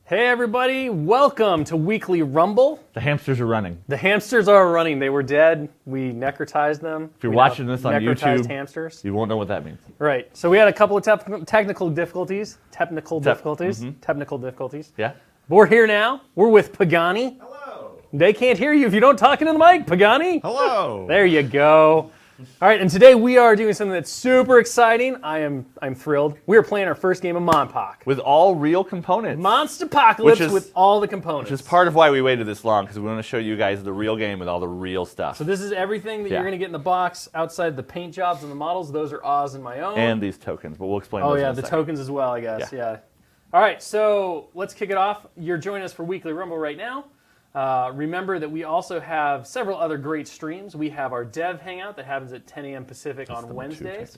Hey everybody, welcome to Weekly Rumble. The hamsters are running. The hamsters are running. They were dead. We necrotized them. If you're watching this on YouTube, hamsters. You won't know what that means. Right. So we had a couple of technical difficulties. Technical difficulties. Yeah. But we're here now. We're with Pagani. Hello. They can't hear you if you don't talk into the mic, Pagani. Hello. There you go. All right, and today we are doing something that's super exciting. I'm thrilled. We are playing our first game of Monpoc. With all real components. Monsterpocalypse with all the components. Which is part of why we waited this long, because we want to show you guys the real game with all the real stuff. So this is everything that you're going to get in the box outside the paint jobs and the models. Those are Oz and my own. And these tokens, but we'll explain those in a the second. tokens as well, I guess. Yeah. All right, so let's kick it off. You're joining us for Weekly Rumble right now. Remember that we also have several other great streams. We have our dev hangout that happens at 10 a.m. Pacific on Wednesdays.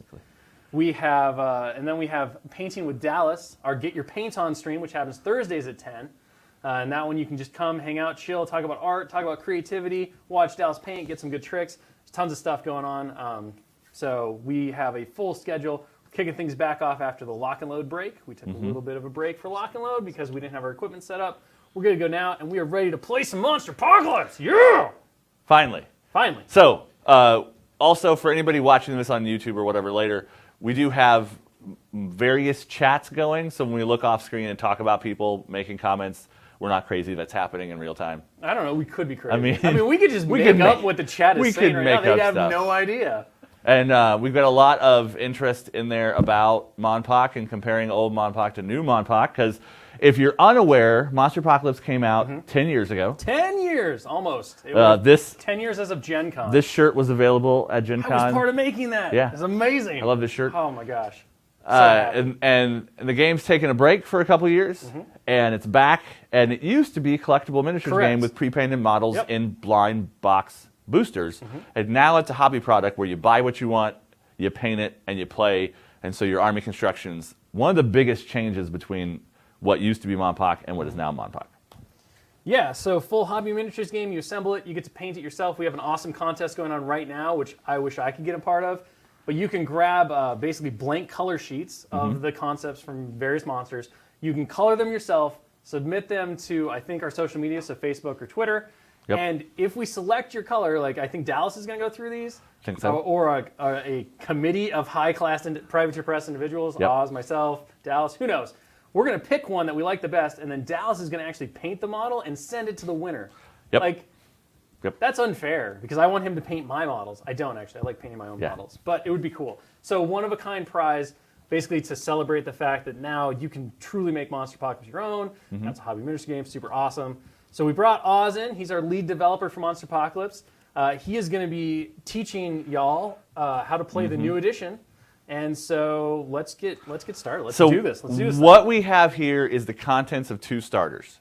We have, and then we have Painting with Dallas, our Get Your Paint On stream, which happens Thursdays at 10. And that one you can just come, hang out, chill, talk about art, talk about creativity, watch Dallas paint, get some good tricks. There's tons of stuff going on. So we have a full schedule. We're kicking things back off after the lock and load break. We took a little bit of a break for lock and load because we didn't have our equipment set up. We're going to go now, and we are ready to play some Monsterpocalypse. Yeah! Finally. So, also for anybody watching this on YouTube or whatever later, we do have various chats going. So when we look off screen and talk about people making comments, we're not crazy. That's happening in real time. I don't know. We could be crazy. I mean we could just make up what the chat is saying right now. They'd have no idea. And we've got a lot of interest in there about Monpoc and comparing old Monpoc to new Monpoc, because if you're unaware, Monsterpocalypse came out 10 years ago. 10 years, almost. It was 10 years as of Gen Con. This shirt was available at Gen Con. I was part of making that. Yeah. It's amazing. I love this shirt. Oh, my gosh. And the game's taken a break for a couple of years, and it's back. And it used to be a collectible miniatures game with pre-painted models in blind box boosters. And now it's a hobby product where you buy what you want, you paint it, and you play. And so your army constructions, one of the biggest changes between what used to be Monpoc and what is now Monpoc. Yeah, so full hobby miniatures game, you assemble it, you get to paint it yourself. We have an awesome contest going on right now, which I wish I could get a part of. But you can grab basically blank color sheets of the concepts from various monsters. You can color them yourself, submit them to, I think, our social media, so Facebook or Twitter. Yep. And if we select your color, like I think Dallas is going to go through these. I think so. Or a committee of high-class private press individuals, Oz, myself, Dallas, who knows. We're going to pick one that we like the best, and then Dallas is going to actually paint the model and send it to the winner. Yep. That's unfair, because I want him to paint my models. I don't, actually. I like painting my own models. But it would be cool. So one-of-a-kind prize, basically to celebrate the fact that now you can truly make Monsterpocalypse your own. That's a hobby miniature game, super awesome. So we brought Oz in. He's our lead developer for Monsterpocalypse. He is going to be teaching y'all how to play the new edition. And so let's get started. Let's do this. What we have here is the contents of two starters.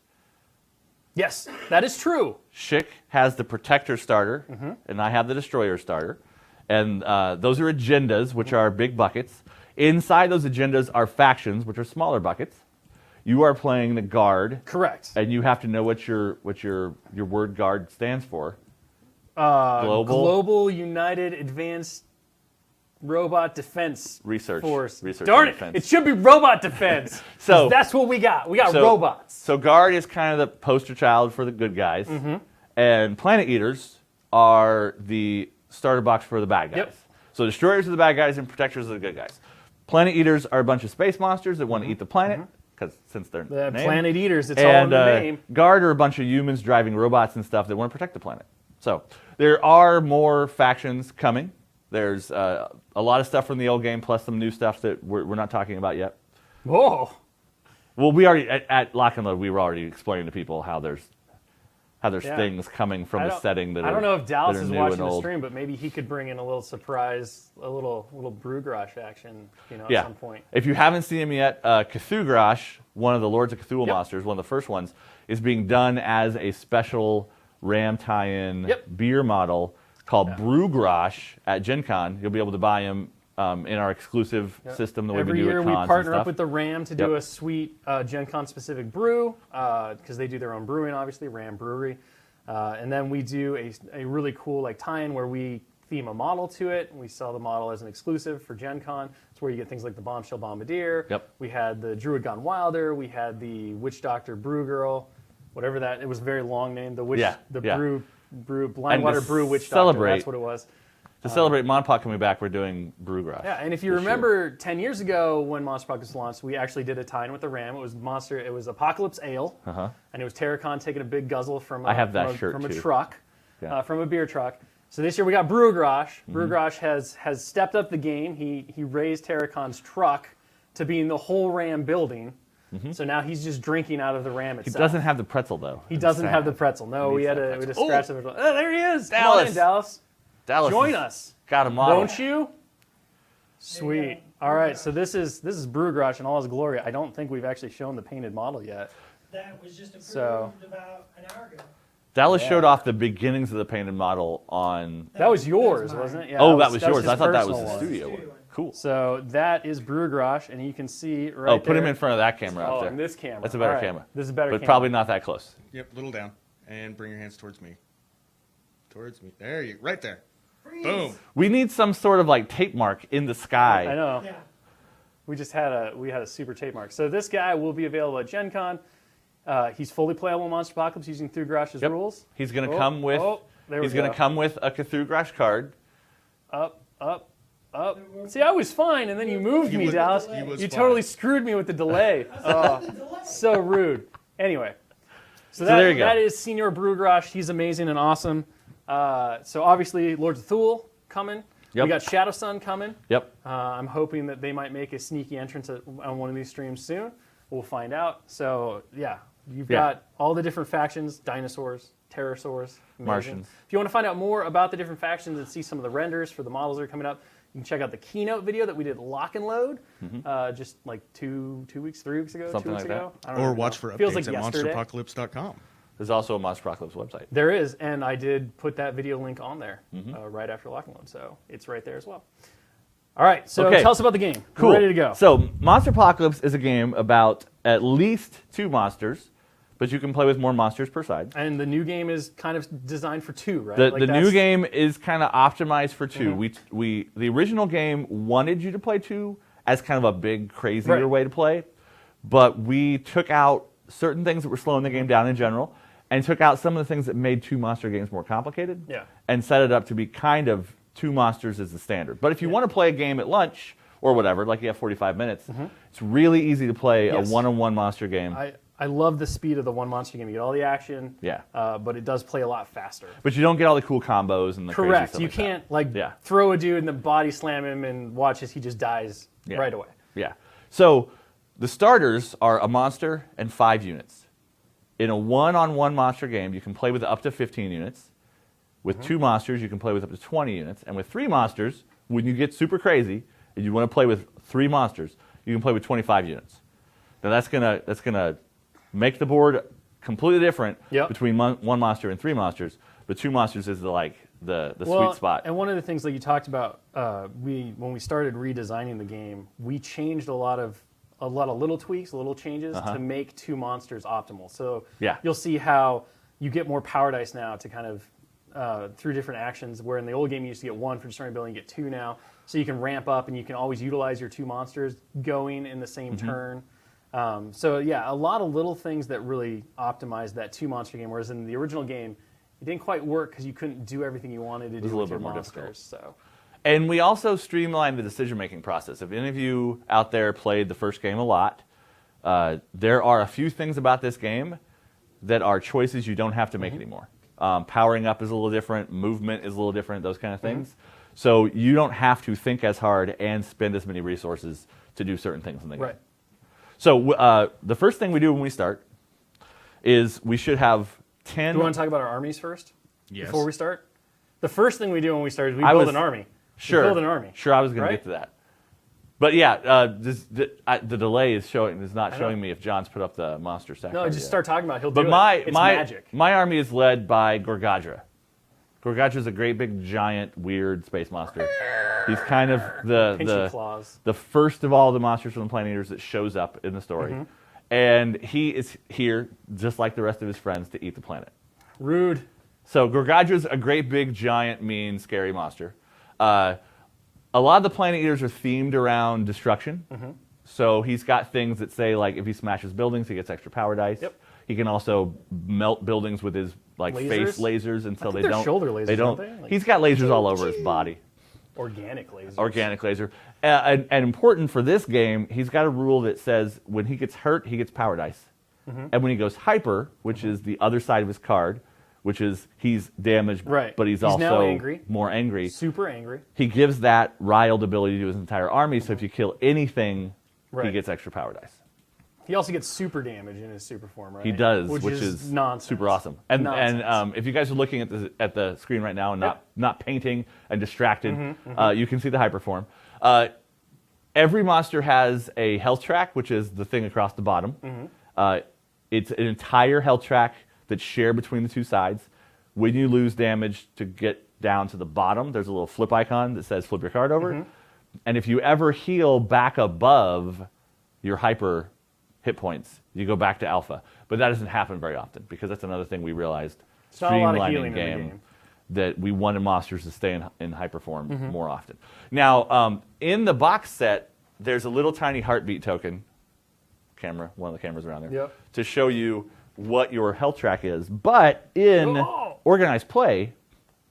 Yes, that is true. Schick has the Protector starter, and I have the Destroyer starter. And those are agendas, which are big buckets. Inside those agendas are factions, which are smaller buckets. You are playing the G.U.A.R.D. Correct. And you have to know what your word G.U.A.R.D. stands for. Global United Advanced Robot Defense Force. Darn it! It should be Robot Defense. So that's what we got. We got robots. So G.U.A.R.D. is kind of the poster child for the good guys, and Planet Eaters are the starter box for the bad guys. Yep. So Destroyers are the bad guys and Protectors are the good guys. Planet Eaters are a bunch of space monsters that want to eat the planet, because since they're Planet Eaters, it's all in the name. G.U.A.R.D. are a bunch of humans driving robots and stuff that want to protect the planet. So there are more factions coming. There's a lot of stuff from the old game, plus some new stuff that we're not talking about yet. Whoa! Well, we already at Lock and Load, we were already explaining to people how there's things coming from the setting that I don't know if Dallas is watching the old. stream, but maybe he could bring in a little surprise, a little Brew Grosh action, at some point. If you haven't seen him yet, Grosh, one of the Lords of Cthulhu monsters, one of the first ones, is being done as a special RAM tie-in beer model called Brew Grosh at Gen Con. You'll be able to buy him in our exclusive system that we do at cons. Every year we partner up with the RAM to do a sweet Gen Con specific brew, because they do their own brewing, obviously, RAM Brewery. And then we do a really cool tie-in where we theme a model to it, and we sell the model as an exclusive for Gen Con. It's where you get things like the Bombshell Bombardier. Yep. We had the Druid Gone Wilder. We had the Witch Doctor Brew Girl, whatever that. It was a very long name. The witch, Brew Blindwater Brew Witch Doctor. That's what it was. To celebrate Monsterpocalypse coming back, we're doing Brew Grosh. Yeah, and if you remember 10 years ago when Monsterpocalypse launched, we actually did a tie-in with the Ram. It was Apocalypse Ale, and it was Terracon taking a big guzzle from a truck, from a beer truck. So this year we got Brew Grosh. Brew Grosh has stepped up the game. He raised Terracon's truck to being the whole Ram building. So now he's just drinking out of the Ram itself. He doesn't have the pretzel, though. He doesn't have the pretzel. No, we had to scratch him. Oh, there he is. Dallas. Come on in, Dallas. Dallas join us. Got a model. Don't you? Sweet. All right, so this is Brew Grosh in all his glory. I don't think we've actually shown the painted model yet. That was just approved about an hour ago. Dallas showed off the beginnings of the painted model on... That was yours, wasn't it? Yeah, that was yours. I thought that was the studio one. Cool. So that is Brew Grosh, and you can see right there. Put him in front of that camera out there. Oh, this camera. That's a better camera. This is a better camera. But probably not that close. Yep, little down. And bring your hands towards me. Towards me. There you right there. Boom. We need some sort of like tape mark in the sky. I know. Yeah. We just had a super tape mark. So this guy will be available at Gen Con. He's fully playable in Monsterpocalypse using Through Grosh's rules. He's going to come with come with a Cthulhu Grosh card. Up. See, I was fine, and then you moved me, Dallas. You totally screwed me with the delay. So rude. Anyway, so there you go. That is Senior Brew Grosh. He's amazing and awesome. So obviously, Lords of Thule coming. Yep. We got Shadow Sun coming. Yep. I'm hoping that they might make a sneaky entrance on one of these streams soon. We'll find out. So yeah, you've got all the different factions: dinosaurs, pterosaurs, Martians. If you want to find out more about the different factions and see some of the renders for the models that are coming up, you can check out the keynote video that we did Lock and Load just like 2 weeks, 3 weeks ago, Something 2 weeks like ago. that. Or watch for Feels updates like at yesterday. monsterpocalypse.com. There's also a Monsterpocalypse website. There is, and I did put that video link on there right after Lock and Load, so it's right there as well. All right, so tell us about the game. Cool. We're ready to go. So Monsterpocalypse is a game about at least 2 monsters, but you can play with more monsters per side. And the new game is kind of designed for 2, right? The new game is kind of optimized for 2. The original game wanted you to play 2 as kind of a big, crazier way to play, but we took out certain things that were slowing the game down in general, and took out some of the things that made 2 monster games more complicated, and set it up to be kind of 2 monsters as the standard. But if you want to play a game at lunch or whatever, like you have 45 minutes, it's really easy to play a one-on-one monster game. I love the speed of the one monster game. You get all the action, Yeah. but it does play a lot faster. But you don't get all the cool combos and the crazy Correct. stuff You like can't that. throw a dude and then body slam him and watch as he just dies right away. Yeah. So the starters are a monster and 5 units. In a one-on-one monster game, you can play with up to 15 units. With 2 monsters, you can play with up to 20 units. And with 3 monsters, when you get super crazy and you want to play with 3 monsters, you can play with 25 units. Now that's gonna make the board completely different between 1 monster and 3 monsters. But 2 monsters is the sweet spot. And one of the things that you talked about, when we started redesigning the game, we changed a lot of little tweaks, little changes to make 2 monsters optimal. So you'll see how you get more power dice now to kind of through different actions, where in the old game you used to get 1 for destroying ability, you get 2 now. So you can ramp up and you can always utilize your 2 monsters going in the same turn. So yeah, a lot of little things that really optimized that 2 monster game, whereas in the original game, it didn't quite work because you couldn't do everything you wanted to do with your monsters. So. And we also streamlined the decision-making process. If any of you out there played the first game a lot, there are a few things about this game that are choices you don't have to make anymore. Powering up is a little different, movement is a little different, those kind of things. So you don't have to think as hard and spend as many resources to do certain things in the game. Right. So the first thing we do when we start is we should have 10... Do you want to talk about our armies first? Yes. Before we start? The first thing we do when we start is we build an army. Sure. We build an army. Sure, I was going to get to that. But yeah, the delay is not showing me if John's put up the monster stack. No, just start talking about it. He'll but do it. It's magic. My army is led by G.U.A.R.D. G.U.A.R.D. is a great big giant weird space monster. He's kind of the first of all the monsters from the Planet Eaters that shows up in the story. And he is here, just like the rest of his friends, to eat the planet. Rude. So G.U.A.R.D. is a great big giant mean scary monster. A lot of the Planet Eaters are themed around destruction. So he's got things that say, like, if he smashes buildings, he gets extra power dice. Yep. He can also melt buildings with his face lasers until they don't. Shoulder lasers, they don't. aren't they? Like, he's got lasers all over his body. Organic lasers. Organic laser. And important for this game, he's got a rule that says when he gets hurt, he gets power dice. And when he goes hyper, which is the other side of his card, which is he's damaged, but he's also now angry. more angry. Super angry. He gives that riled ability to his entire army, so if you kill anything, he gets extra power dice. He also gets super damage in his super form, right? He does, which is nonsense. super awesome. And if you guys are looking at the screen right now and not painting and distracted, you can see the hyper form. Every monster has a health track, which is the thing across the bottom. It's an entire health track that's shared between the two sides. When you lose damage to get down to the bottom, there's a little flip icon that says flip your card over. And if you ever heal back above your hyper hit points, you go back to alpha. But that doesn't happen very often because that's another thing we realized streamlining game that we wanted monsters to stay in hyper form more often. Now, in the box set, there's a little tiny heartbeat token, one of the cameras around there, to show you what your health track is. But in organized play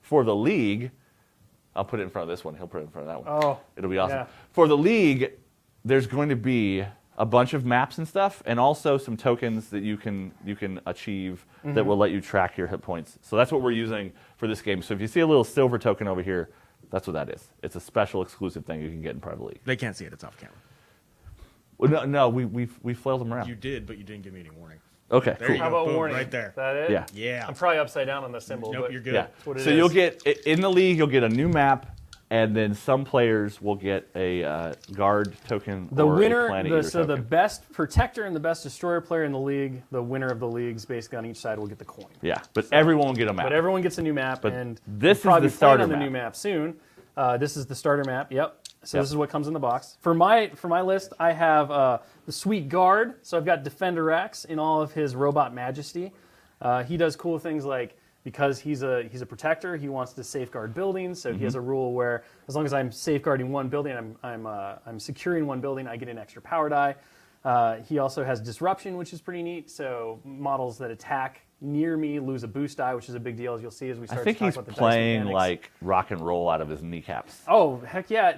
for the League, I'll put it in front of this one. He'll put it in front of that one. Oh, it'll be awesome. For the League, there's going to be a bunch of maps and stuff, and also some tokens that you can achieve that will let you track your hit points. So that's what we're using for this game. So if you see a little silver token over here, that's what that is. It's a special exclusive thing you can get in part of the League. They can't see it. It's off camera. Well, no, we flailed them around. You did, but you didn't give me any warning. Okay, there cool. You go. How about Boom, warning? Right there. Is that it? Yeah. I'm probably upside down on the symbol. Nope, but you're good. Yeah. That's what it so is. you'll get, in the League, you'll get a new map, and then some players will get a G.U.A.R.D token or a Planet Eater token. The best protector and the best destroyer player in the League, the winner of the leagues, basically on each side, will get the coin. Yeah, but everyone will get a map. But everyone gets a new map, and this is probably the starter on the map. new map soon. This is the starter map. Yep. So this is what comes in the box. For my list, I have the sweet G.U.A.R.D. So I've got Defender Rex in all of his robot majesty. He does cool things like, because he's a protector, he wants to safeguard buildings. So he has a rule where as long as I'm safeguarding one building, I'm securing one building, I get an extra power die. He also has disruption, which is pretty neat. So models that attack near me lose a boost die, which is a big deal, as you'll see as we start to talk about the dice mechanics. I think he's playing like rock and roll out of his kneecaps. Oh, heck yeah.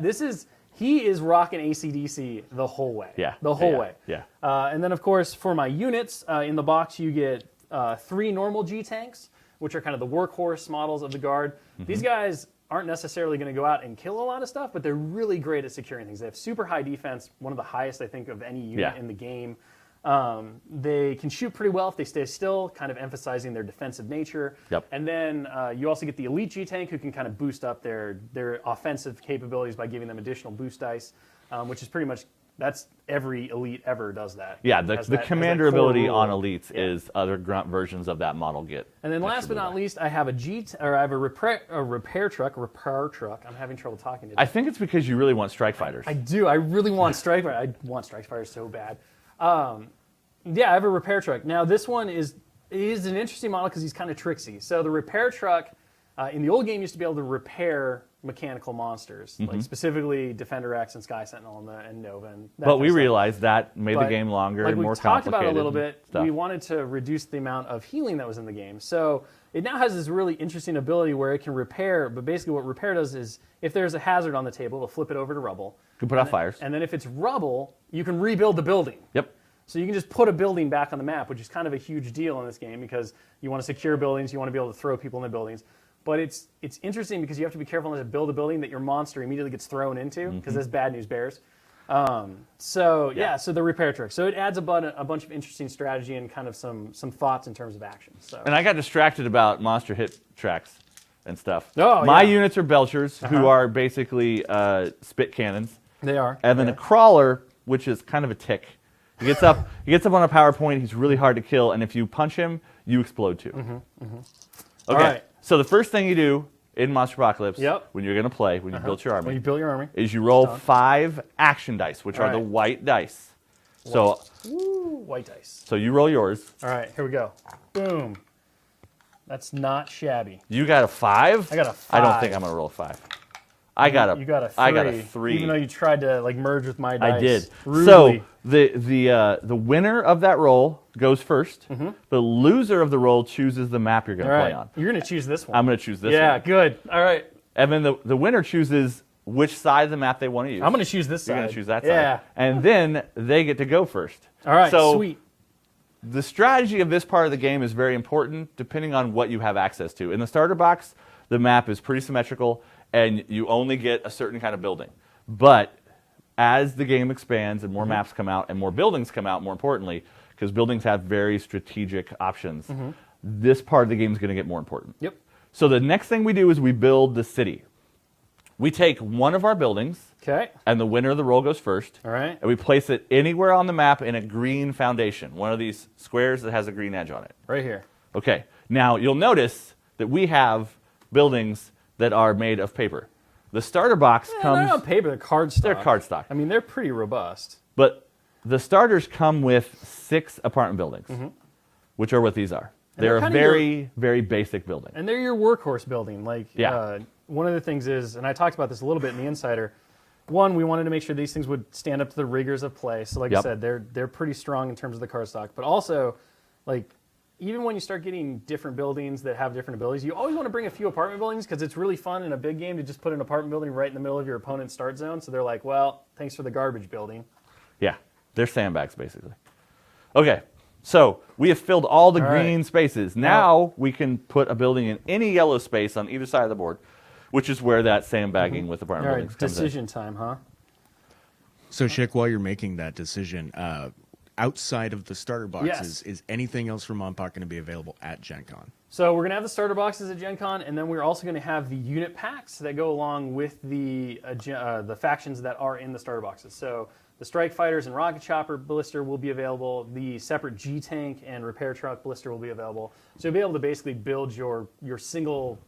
He is rocking AC/DC the whole way. Yeah. The whole way. Yeah. And then, of course, for my units, in the box you get 3 normal G-Tanks, which are kind of the workhorse models of the G.U.A.R.D. These guys aren't necessarily going to go out and kill a lot of stuff, but they're really great at securing things. They have super high defense, one of the highest, I think, of any unit in the game. They can shoot pretty well if they stay still, kind of emphasizing their defensive nature. Yep. And then you also get the elite G-Tank, who can kind of boost up their offensive capabilities by giving them additional boost dice, which is pretty much, that's every elite ever does that. Yeah, the commander ability on elites is other grunt versions of that model get. And then last but not least, I have a repair truck. I'm having trouble talking today. I think it's because you really want strike fighters. I do. I really want strike fighters. I want strike fighters so bad. Yeah, I have a repair truck. Now, this one is an interesting model because he's kind of tricksy. So the repair truck in the old game used to be able to repair mechanical monsters, like specifically Defender X and Sky Sentinel and Nova. But we realized that made the game longer and more complicated. Like we talked about a little bit, we wanted to reduce the amount of healing that was in the game. So it now has this really interesting ability where it can repair, but basically what repair does is if there's a hazard on the table, it'll flip it over to rubble. You can put out fires. And then if it's rubble, you can rebuild the building. Yep. So you can just put a building back on the map, which is kind of a huge deal in this game because you want to secure buildings, you want to be able to throw people in the buildings. But it's interesting because you have to be careful not to build a building that your monster immediately gets thrown into because that's bad news bears. So the repair trick. So it adds a bunch of interesting strategy and kind of some thoughts in terms of action. So. And I got distracted about monster hit tracks and stuff. Oh, My units are Belchers, who are basically spit cannons. They are. And then a crawler, which is kind of a tick. He gets up on a power point. He's really hard to kill, and if you punch him, you explode too. Okay. All right. So the first thing you do in Monsterpocalypse, when you're going to play, when you build your army, is you roll 5 action dice, which are the white dice. So, white dice. So you roll yours. All right, here we go. Boom. That's not shabby. You got a 5? I got a 5. I don't think I'm going to roll a 5. I got a You got a 3. I got a 3. Even though you tried to like merge with my dice. I did. Rudely. So the winner of that roll goes first. The loser of the roll chooses the map you're going to play on. You're going to choose this one. I'm going to choose this one. Yeah, good. All right. And then the winner chooses which side of the map they want to use. I'm going to choose this side. You're going to choose that side. Yeah. And then they get to go first. All right, so sweet. The strategy of this part of the game is very important depending on what you have access to. In the starter box, the map is pretty symmetrical, and you only get a certain kind of building. But as the game expands and more maps come out and more buildings come out, more importantly, because buildings have very strategic options, this part of the game is going to get more important. Yep. So the next thing we do is we build the city. We take one of our buildings, Okay. and the winner of the roll goes first. All right. And we place it anywhere on the map in a green foundation, one of these squares that has a green edge on it. Right here. Okay. Now, you'll notice that we have buildings that are made of paper. The starter box They're comes... not on paper. They're cardstock. They're cardstock. I mean, they're pretty robust. But the starters come with 6 apartment buildings, which are what these are. They're a kinda very, very basic building. And they're your workhorse building. Like, Yeah. One of the things is, and I talked about this a little bit in the Insider, one, we wanted to make sure these things would stand up to the rigors of play. So like I said, they're pretty strong in terms of the cardstock. But also, like, even when you start getting different buildings that have different abilities, you always want to bring a few apartment buildings because it's really fun in a big game to just put an apartment building right in the middle of your opponent's start zone. So they're like, well, thanks for the garbage building. Yeah, they're sandbags, basically. Okay, so we have filled all the green spaces. Now we can put a building in any yellow space on either side of the board, which is where that sandbagging with apartment All buildings right, comes decision time, huh? So, Schick, while you're making that decision, outside of the starter boxes, is anything else from Monpok going to be available at Gen Con? So we're going to have the starter boxes at Gen Con, and then we're also going to have the unit packs that go along with the factions that are in the starter boxes. So the Strike Fighters and Rocket Chopper blister will be available. The separate G-Tank and Repair Truck blister will be available. So you'll be able to basically build your single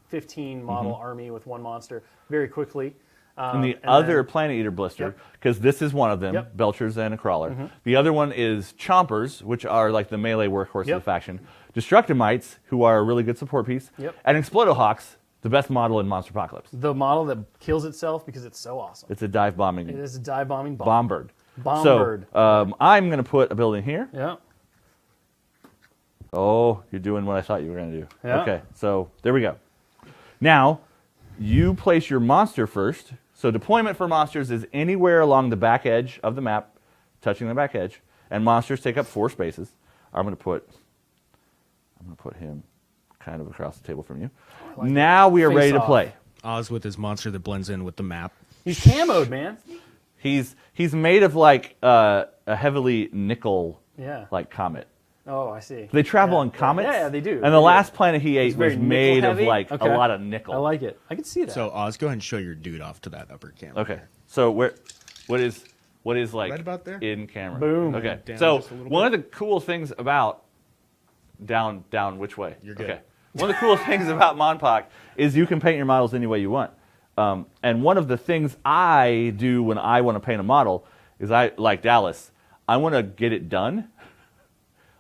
15 model army with one monster very quickly. And the other Planet Eater blister, because this is one of them, Belchers and a Crawler. The other one is Chompers, which are like the melee workhorse of the faction. Destructomites, who are a really good support piece. And Explodohawks, the best model in Monsterpocalypse. The model that kills itself because it's so awesome. It's a dive bombing. It is a dive bombing bomb. Bombird. Bombird. So I'm going to put a building here. Yeah. Oh, you're doing what I thought you were going to do. Yeah. Okay, so there we go. Now, you place your monster first. So deployment for monsters is anywhere along the back edge of the map, touching the back edge, and monsters take up 4 spaces. I'm going to put him kind of across the table from you. Like now we are ready to play. Oz with his monster that blends in with the map. He's camoed, man. He's made of like a heavily nickel like comet. Oh, I see. They travel on comets. Yeah, they do. And the last planet he ate was made of like okay. a lot of nickel. I like it. I can see that. So Oz, go ahead and show your dude off to that upper camera. Okay. So what is like right about there? in camera? Boom. Okay. Down So just a little one of the cool things about down which way? You're good. Okay. One of the coolest things about Monpok is you can paint your models any way you want. And one of the things I do when I want to paint a model is like Dallas, I want to get it done.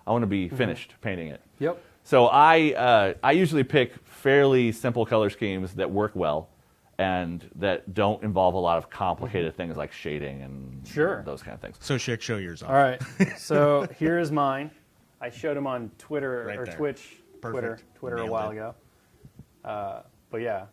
I want to be finished painting it. Yep. So I usually pick fairly simple color schemes that work well and that don't involve a lot of complicated things like shading and those kind of things. So Schick, show yours off. All right. So here is mine. I showed him on Twitter Right or there. Twitch. Perfect. Twitter a Nailed while it. ago. But yeah.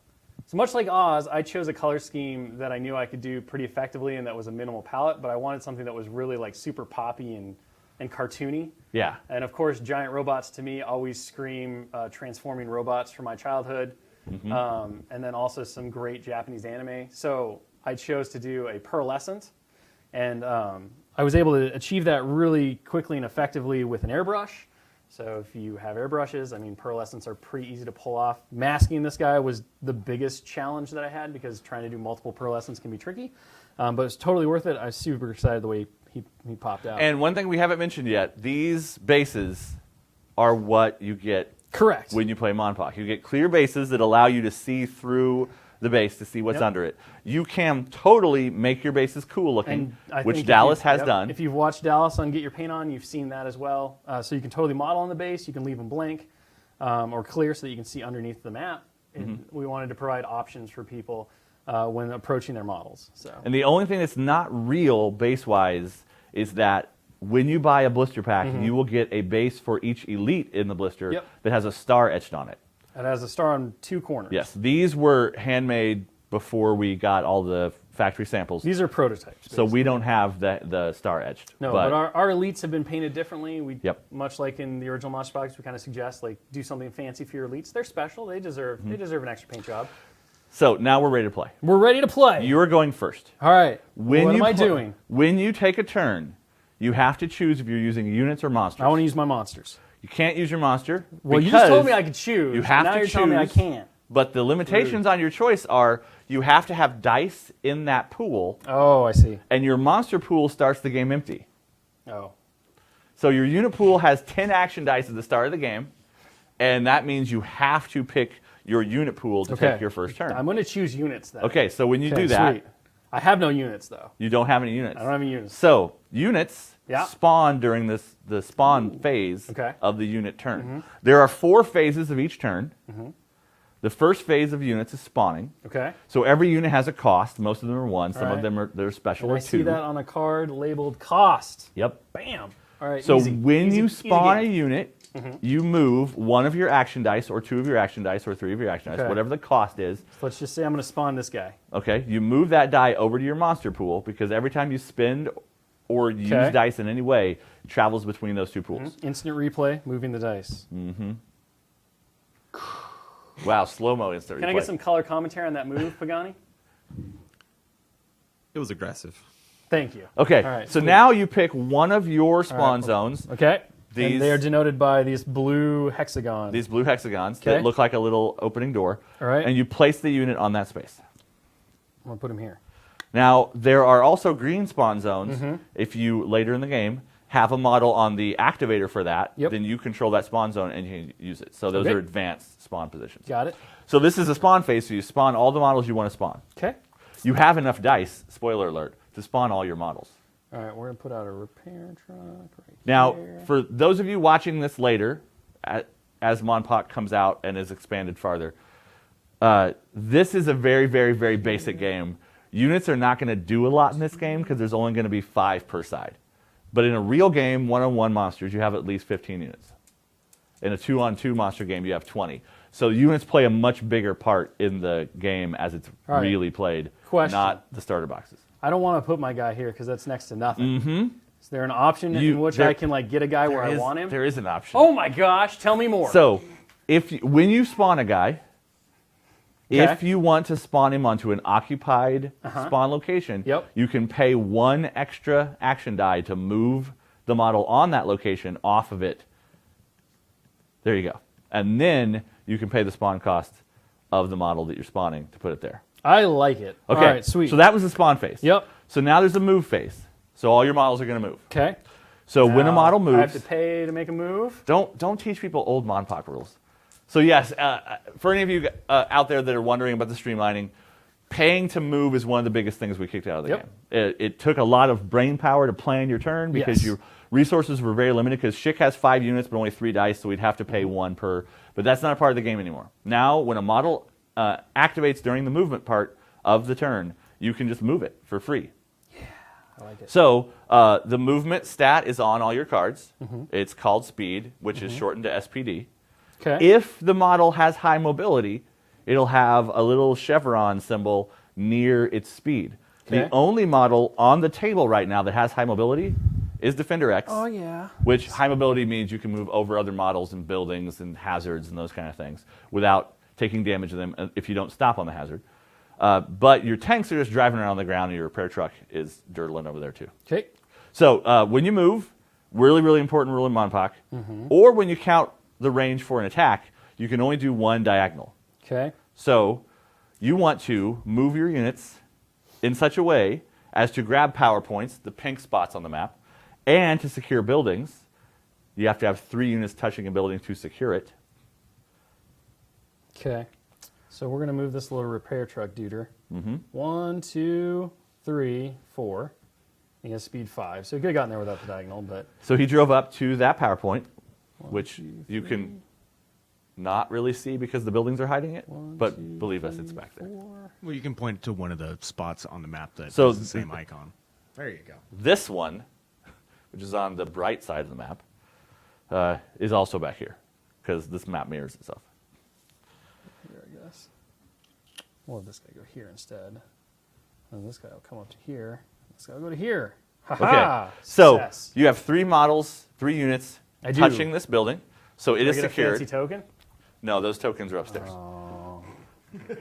So much like Oz, I chose a color scheme that I knew I could do pretty effectively and that was a minimal palette, but I wanted something that was really like super poppy and cartoony. Yeah. And of course, giant robots to me always scream transforming robots from my childhood. And then also some great Japanese anime. So I chose to do a pearlescent. And I was able to achieve that really quickly and effectively with an airbrush. So if you have airbrushes, I mean, pearlescents are pretty easy to pull off. Masking this guy was the biggest challenge that I had because trying to do multiple pearlescents can be tricky. But it's totally worth it. I was super excited the way he popped out. And one thing we haven't mentioned yet, these bases are what you get correct when you play Monpok. You get clear bases that allow you to see through the base to see what's under it. You can totally make your bases cool looking, which Dallas has done. If you've watched Dallas on Get Your Paint On, you've seen that as well. So you can totally model on the base. You can leave them blank or clear so that you can see underneath the map. We wanted to provide options for people. when approaching their models. So. And the only thing that's not real base-wise is that when you buy a blister pack, you will get a base for each elite in the blister that has a star etched on it. It has a star on 2 corners. Yes, these were handmade before we got all the factory samples. These are prototypes. So we don't have the star etched. No, but our elites have been painted differently. We much like in the original Monsterpocalypse, we kind of suggest like do something fancy for your elites. They're special. They deserve an extra paint job. So now we're ready to play. We're ready to play. You are going first. All right. What am I doing? When you take a turn, you have to choose if you're using units or monsters. I want to use my monsters. You can't use your monster. Well, you just told me I could choose. You have now to you're choose, telling me I can't. But the limitations on your choice are you have to have dice in that pool. Oh, I see. And your monster pool starts the game empty. Oh. So your unit pool has 10 action dice at the start of the game, and that means you have to pick your unit pool to take your first turn. I'm going to choose units then. Okay, so when you do that... Sweet. I have no units, though. You don't have any units. I don't have any units. So units spawn during the spawn phase of the unit turn. There are 4 phases of each turn. The first phase of units is spawning. Okay. So every unit has a cost. Most of them are 1. Some of them they're special and or 2. I see that on a card labeled cost. Yep. Bam. All right. So easy. when you spawn a game. unit, you move 1 of your action dice, or 2 of your action dice, or 3 of your action dice, whatever the cost is. So let's just say I'm going to spawn this guy. Okay. You move that die over to your monster pool because every time you spend or use dice in any way, it travels between those 2 pools. Instant replay, moving the dice. Wow, slow-mo instant replay. Can I get some color commentary on that move, Pagani? It was aggressive. Thank you. Okay, all right, so now you pick one of your spawn zones. Okay. And they are denoted by these blue hexagons. These blue hexagons that look like a little opening door. All right. And you place the unit on that space. I'm going to put them here. Now, there are also green spawn zones. If you, later in the game, have a model on the activator for that, then you control that spawn zone and you can use it. So those are advanced spawn positions. Got it. So this is a spawn phase, so you spawn all the models you want to spawn. Okay. You have enough dice, spoiler alert, to spawn all your models. All right, we're going to put out a repair truck right Now, here. for those of you watching this later, as Monpoc comes out and is expanded farther, this is a very, very, very basic game. Units are not going to do a lot in this game because there's only going to be 5 per side. But in a real game, 1-on-1 monsters, you have at least 15 units. In a 2-on-2 monster game, you have 20. So units play a much bigger part in the game as it's really played, not the starter boxes. I don't want to put my guy here because that's next to nothing. Is there an option in which I can like get a guy where I want him? There is an option. Oh my gosh, tell me more. So when you spawn a guy, if you want to spawn him onto an occupied spawn location, you can pay 1 extra action die to move the model on that location off of it. There you go. And then you can pay the spawn cost of the model that you're spawning to put it there. I like it. Okay, all right, sweet. So that was the spawn phase. Yep. So now there's a move phase. So all your models are going to move. Okay. So when a model moves, I have to pay to make a move. Don't teach people old Monpoc rules. So yes, for any of you out there that are wondering about the streamlining, paying to move is one of the biggest things we kicked out of the game. It took a lot of brain power to plan your turn because your resources were very limited because Schick has 5 units but only 3 dice, so we'd have to pay 1 per. But that's not a part of the game anymore. Now, when a model activates during the movement part of the turn, you can just move it for free. Yeah, I like it. So the movement stat is on all your cards. It's called speed, which is shortened to SPD. Okay. If the model has high mobility, it'll have a little chevron symbol near its speed. The only model on the table right now that has high mobility is Defender X. Oh, yeah. Which high mobility means you can move over other models and buildings and hazards and those kind of things without taking damage to them if you don't stop on the hazard. But your tanks are just driving around the ground and your repair truck is dirtling over there too. Okay. So when you move, really, really important rule in Monpoc, or when you count the range for an attack, you can only do 1 diagonal. Okay. So you want to move your units in such a way as to grab power points, the pink spots on the map, and to secure buildings. You have to have 3 units touching a building to secure it. Okay. So we're going to move this little repair truck duder. 1, 2, 3, 4. He has speed 5. So he could have gotten there without the diagonal, but... So he drove up to that power point, which you can not really see because the buildings are hiding it. But believe us, it's back there. Well, you can point to one of the spots on the map that So has the same icon. There you go. This one, which is on the bright side of the map, is also back here because this map mirrors itself. Here, I guess. We'll have this guy go here instead. And this guy will come up to here. This guy will go to here. Ha-ha! Okay, so Success. you have 3 models, 3 units I do. touching this building. So it Do I is get a secured. fancy token? No, those tokens are upstairs. Oh.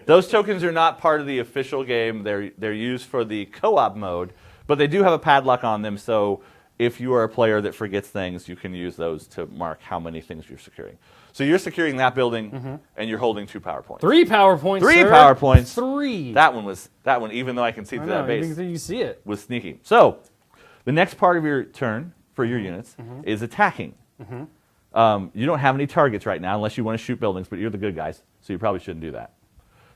Those tokens are not part of the official game. They're used for the co-op mode, but they do have a padlock on them. So if you are a player that forgets things, you can use those to mark how many things you're securing. So you're securing that building, and you're holding 2 power points. 3 power points. 3 sir. power points. 3. That one, even though I can see I through know, that base, even though you see it. was sneaky. So the next part of your turn for your units is attacking. You don't have any targets right now unless you want to shoot buildings, but you're the good guys, so you probably shouldn't do that.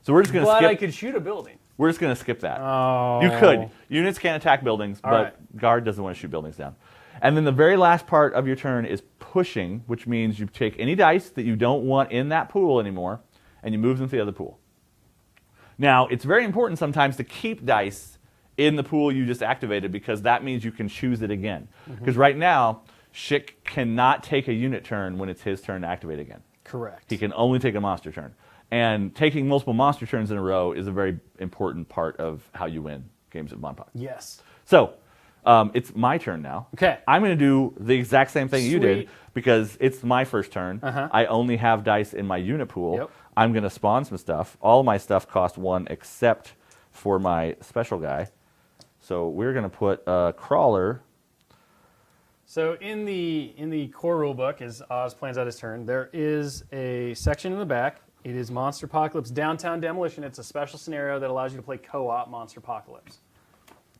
So we're just going to But skip. I could shoot a building. We're just going to skip that. Oh. You could. Units can't attack buildings, All but right. Guard doesn't want to shoot buildings down. And then the very last part of your turn is pushing, which means you take any dice that you don't want in that pool anymore, and you move them to the other pool. Now, it's very important sometimes to keep dice in the pool you just activated because that means you can choose it again. Because right now, Schick cannot take a unit turn when it's his turn to activate again. Correct. He can only take a monster turn. And taking multiple monster turns in a row is a very important part of how you win games of Monpok. Yes. So, it's my turn now. Okay. I'm going to do the exact same thing you did Sweet. because it's my first turn. I only have dice in my unit pool. Yep. I'm going to spawn some stuff. All my stuff cost 1 except for my special guy. So we're going to put a crawler. So in the core rulebook, as Oz plans out his turn, there is a section in the back. It is Monsterpocalypse Downtown Demolition. It's a special scenario that allows you to play co-op Monsterpocalypse.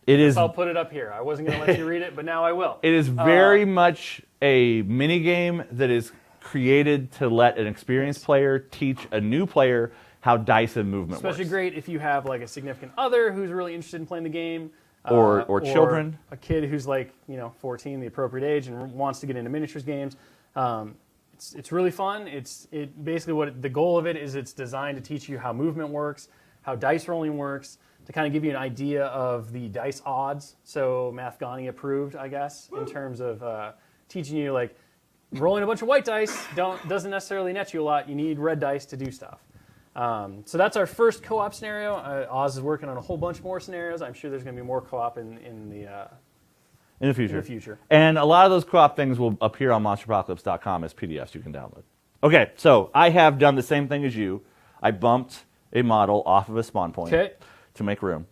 It is. I'll put it up here. I wasn't going to let you read it, but now I will. It is very much a mini game that is created to let an experienced player teach a new player how dice and movement Especially works. great if you have like a significant other who's really interested in playing the game. Or children. A kid who's like 14, the appropriate age, and wants to get into miniatures games. It's really fun. It basically what the goal of it is. It's designed to teach you how movement works, how dice rolling works, to kind of give you an idea of the dice odds. So Mathgani approved, I guess, in terms of teaching you like rolling a bunch of white dice doesn't necessarily net you a lot. You need red dice to do stuff. So that's our first co-op scenario. Oz is working on a whole bunch more scenarios. I'm sure there's going to be more co-op in the future. And a lot of those co-op things will appear on monsterpocalypse.com as PDFs you can download. Okay, so I have done the same thing as you. I bumped a model off of a spawn point to make room.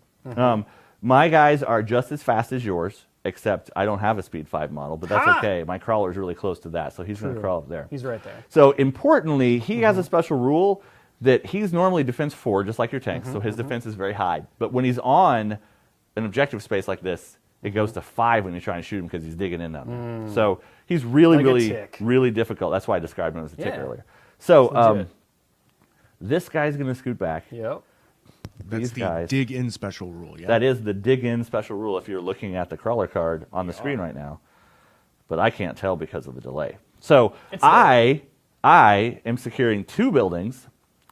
My guys are just as fast as yours, except I don't have a speed 5 model, but that's okay. My crawler's really close to that, so he's going to crawl up there. He's right there. So importantly, he has a special rule that he's normally defense 4, just like your tanks, so his defense is very high. But when he's on an objective space like this, it goes to 5 when you're trying to shoot him because he's digging in down there. So he's really difficult. That's why I described him as a tick earlier. So this guy's going to scoot back. Yep. That's the dig in special rule, yeah? That is the dig in special rule if you're looking at the crawler card on the screen right now. But I can't tell because of the delay. So I am securing 2 buildings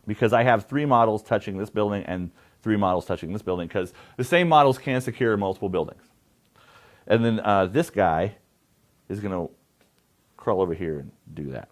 because I have 3 models touching this building and 3 models touching this building because the same models can secure multiple buildings. And then this guy is going to crawl over here and do that.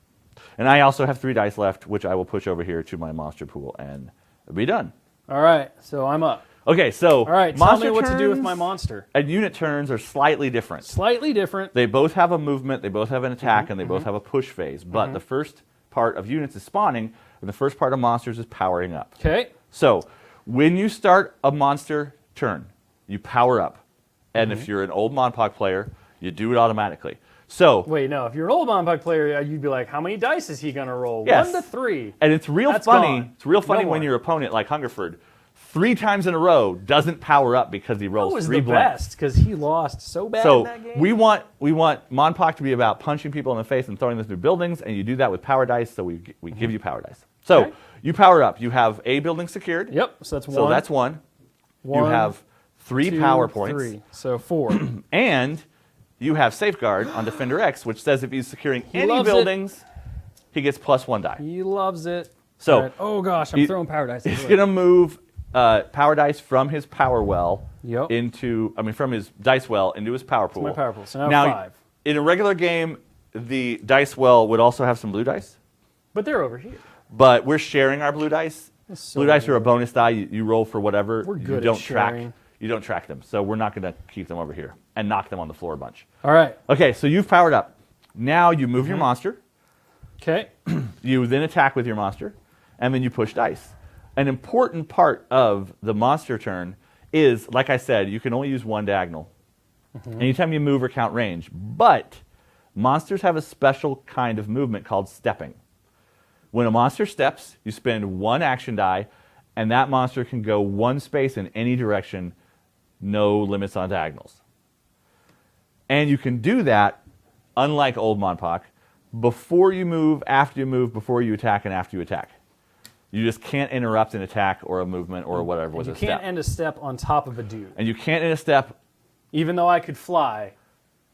And I also have 3 dice left, which I will push over here to my monster pool and be done. All right, so I'm up. Okay, so all right, tell me what to do with my monster. And unit turns are slightly different. Slightly different. They both have a movement, they both have an attack, and they both have a push phase. But the first part of units is spawning, and the first part of monsters is powering up. Okay. So when you start a monster turn, you power up. And if you're an old Monpok player, you do it automatically. So wait, no. If you're an old Monpok player, you'd be like, how many dice is he going to roll? Yes. 1 to 3. And it's real That's funny. gone. It's real funny No when more. your opponent, like Hungerford, 3 times in a row doesn't power up because he rolls That was 3 the blanks. best because he lost so bad in So that game. we want Monpok to be about punching people in the face and throwing them through buildings, and you do that with power dice. So we give you power dice. So you power up. You have a building secured. Yep. So that's 1. So that's 1. You have 3 2, power points. 3. So 4. And you have Safeguard on Defender X, which says if he's securing any loves it. buildings, he gets +1 die. He loves it. So All right. Oh gosh, I'm throwing power dice. He's going to move power dice from his power well from his dice well into his power pool. My power pool. So now 5. In a regular game, the dice well would also have some blue dice. But they're over here. But we're sharing our blue dice. So blue dice are a bonus die. You roll for whatever. We're good you don't at sharing. You don't track them. So we're not going to keep them over here and knock them on the floor a bunch. All right. Okay, so you've powered up. Now you move your monster. Okay. You then attack with your monster, and then you push dice. An important part of the monster turn is, like I said, you can only use 1 diagonal. Anytime you move or count range. But monsters have a special kind of movement called stepping. When a monster steps, you spend 1 action die, and that monster can go 1 space in any direction, no limits on diagonals. And you can do that, unlike old Monpoc, before you move, after you move, before you attack, and after you attack. You just can't interrupt an attack or a movement or whatever with a step. You can't end a step on top of a dude. And you can't end a step. Even though I could fly.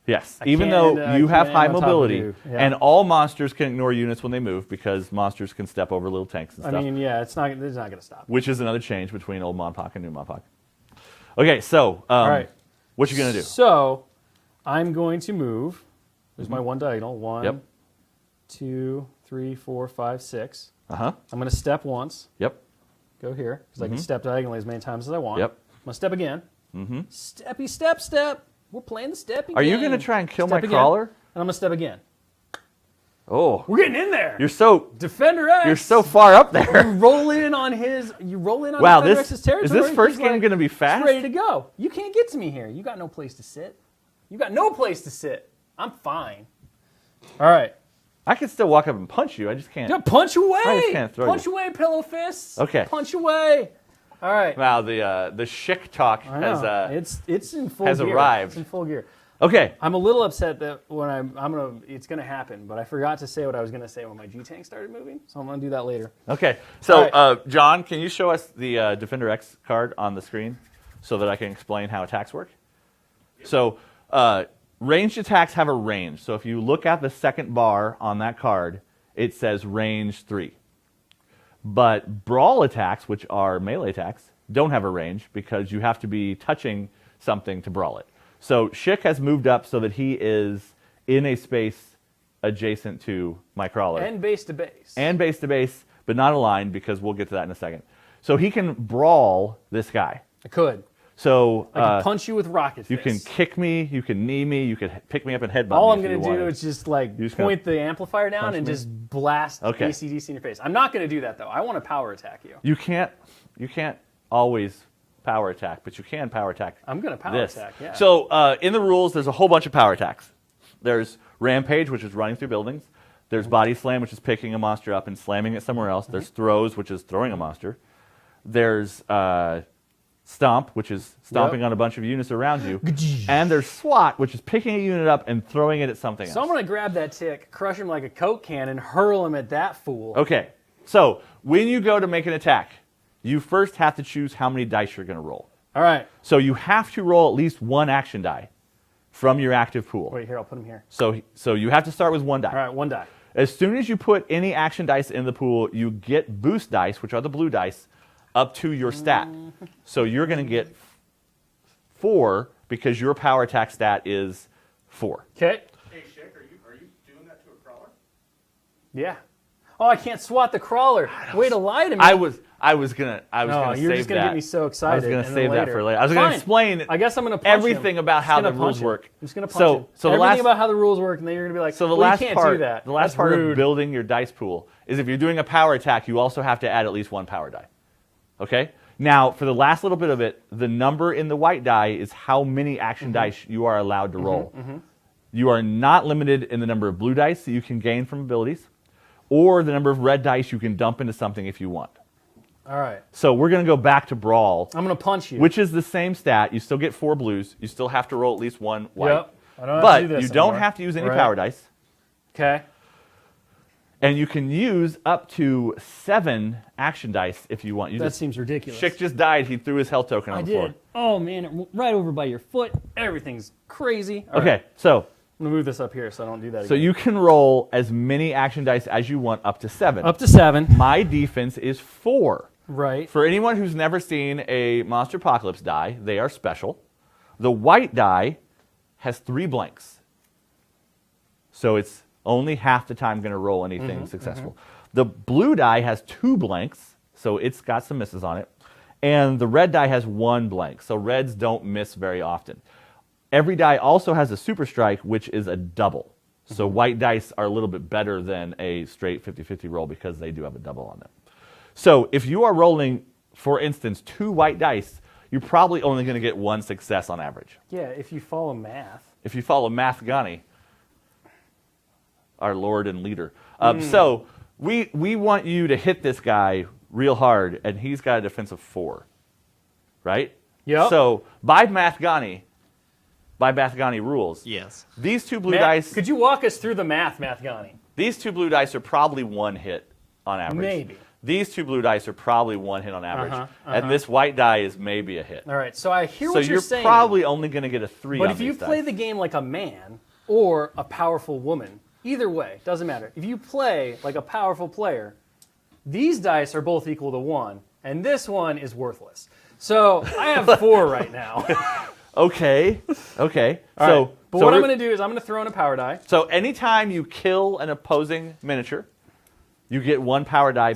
Yes, even though you have high mobility, and all monsters can ignore units when they move because monsters can step over little tanks and stuff. I mean, yeah, it's not going to stop. Which is another change between old Monpoc and new Monpoc. Okay, so all right. What you going to do? So I'm going to move. There's my 1 diagonal. 1, 2, 3, 4, 5, 6. I'm going to step once. Go here because I can step diagonally as many times as I want. I'm going to step again. Steppy step step. We're playing the stepping. Are you going to try and kill my crawler? And I'm going to step again. Oh. We're getting in there. You're so Defender X. You're so far up there. You roll in on Defender X's territory. Is this first game going to be fast? He's ready to go. You can't get to me here. You got no place to sit. I'm fine. All right. I can still walk up and punch you. I just can't. Yeah, punch away. I just can't throw punch you. away, pillow fists. Okay. Punch away. All right. Wow, the Schick talk has it's in full gear. arrived. It's in full gear. Okay. I'm a little upset that when it's gonna happen, but I forgot to say what I was gonna say when my G tank started moving, so I'm gonna do that later. Okay. So, right. John, can you show us the Defender X card on the screen so that I can explain how attacks work? Yep. So, ranged attacks have a range. So if you look at the second bar on that card, it says range 3. But brawl attacks, which are melee attacks, don't have a range because you have to be touching something to brawl it. So Schick has moved up so that he is in a space adjacent to my crawler. And base to base. And base to base, but not aligned because we'll get to that in a second. So he can brawl this guy. I could. So I can punch you with rocket fists. You can kick me, you can knee me, you can pick me up and headbutt me. All I'm going to do is just point the amplifier down and me? just blast ACDC in your face. I'm not going to do that though. I want to power attack you. You can't always power attack, but you can power attack. I'm going to power attack, yeah. So in the rules, there's a whole bunch of power attacks. There's Rampage, which is running through buildings. There's Body Slam, which is picking a monster up and slamming it somewhere else. There's Throws, which is throwing a monster. There's Stomp, which is stomping on a bunch of units around you. And there's Swat, which is picking a unit up and throwing it at something else. So I'm going to grab that tick, crush him like a Coke can, and hurl him at that fool. Okay, so when you go to make an attack, you first have to choose how many dice you're going to roll. All right. So you have to roll at least 1 action die from your active pool. Wait, here, I'll put him here. So you have to start with 1 die. All right, 1 die. As soon as you put any action dice in the pool, you get boost dice, which are the blue dice, up to your stat. So you're going to get 4 because your power attack stat is 4. Okay. Hey, Schick, are you doing that to a crawler? Yeah. Oh, I can't swat the crawler. Way to lie to me. I was gonna you're save just gonna that. get me so excited. I was gonna save that for later. I was gonna explain. I guess I'm gonna punch everything him. about how the rules work. I'm just gonna punch him. So everything about how the rules work, and then you're gonna be like, so the well, last you can't part, do that. the last That's part rude. of building your dice pool is if you're doing a power attack, you also have to add at least 1 power die. Okay. Now, for the last little bit of it, the number in the white die is how many action dice you are allowed to roll. You are not limited in the number of blue dice that you can gain from abilities, or the number of red dice you can dump into something if you want. All right. So we're going to go back to Brawl. I'm going to punch you. Which is the same stat. You still get 4 blues. You still have to roll at least 1 white. Yep. I don't have but to do this you don't anymore. have to use any power dice. Okay. And you can use up to 7 action dice if you want. That seems ridiculous. Schick just died. He threw his health token on the floor. Oh, man. Right over by your foot. Everything's crazy. All okay, right. so I'm gonna move this up here so I don't do that. So again. you can roll as many action dice as you want, up to 7. Up to 7. My defense is 4. Right. For anyone who's never seen a Monsterpocalypse die, they are special. The white die has 3 blanks. So it's only half the time going to roll anything successful. The blue die has 2 blanks, so it's got some misses on it. And the red die has 1 blank, so reds don't miss very often. Every die also has a super strike, which is a double. So white dice are a little bit better than a straight 50-50 roll because they do have a double on them. So if you are rolling, for instance, 2 white dice, you're probably only going to get 1 success on average. Yeah, if you follow math. If you follow Math Ghani, our lord and leader. So we want you to hit this guy real hard, and he's got a defense of 4, right? Yep. So by Math Ghani rules, Yes. these 2 blue Matt, dice. could you walk us through the math, Ghani? These 2 blue dice are probably 1 hit on average. Maybe. These 2 blue dice are probably 1 hit on average, Uh-huh. and this white die is maybe a hit. All right, so I hear So what you're saying. probably only going to get a 3 But on if you these play dice. the game like a man or a powerful woman, either way, doesn't matter. If you play like a powerful player, these dice are both equal to 1, and this one is worthless. So I have 4 right now. Okay. All right, but what I'm going to do is I'm going to throw in a power die. So anytime you kill an opposing miniature, you get 1 power die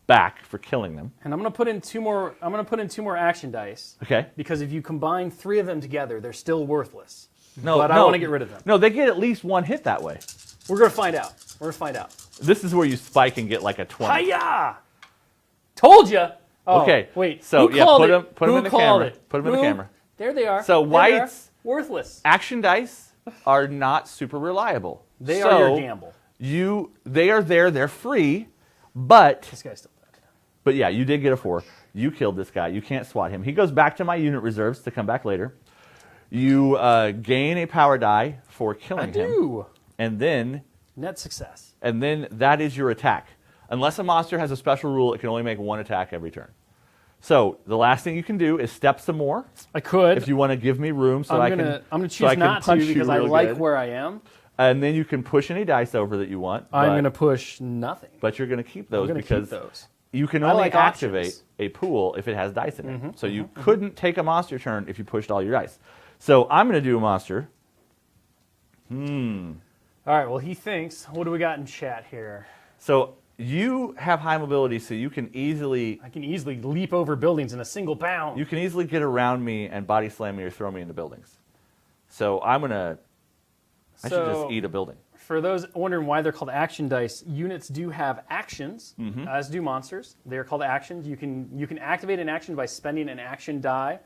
back for killing them. And I'm going to put in 2 more. I'm going to put in 2 more action dice. Okay. Because if you combine 3 of them together, they're still worthless. No, But I want to get rid of them. No, they get at least 1 hit that way. We're going to find out. We're going to find out. This is where you spike and get like a 20. Hiya! Told ya. Oh, Okay, Wait. so, who yeah, called put it? 'em- put 'em Who in the called camera. it? Put 'em in the Who? camera. There they are. So There they are. whites- worthless. Action dice are not super reliable. They So are your gamble. They are there. They're free, but This guy's still dead. But yeah, you did get a 4. You killed this guy. You can't swat him. He goes back to my unit reserves to come back later. You gain a power die for killing him. Do. And then Net success. that is your attack. Unless a monster has a special rule, it can only make 1 attack every turn. So the last thing you can do is step some more. I could. If you want to give me room so I'm I gonna can choose not to punch you because I real like good. where I am. And then you can push any dice over that you want. I'm but- going to push nothing. But you're going to keep those I'm gonna because keep those. you can I only like activate options. a pool if it has dice in it. So you couldn't take a monster turn if you pushed all your dice. So I'm going to do a monster. All right. Well, he thinks. What do we got in chat here? So you have high mobility, so you can easily I can easily leap over buildings in a single bound. get around me and body slam me or throw me into buildings. So I should just eat a building. For those wondering why they're called action dice, units do have actions, as do monsters. They are called actions. You can activate an action by spending an action die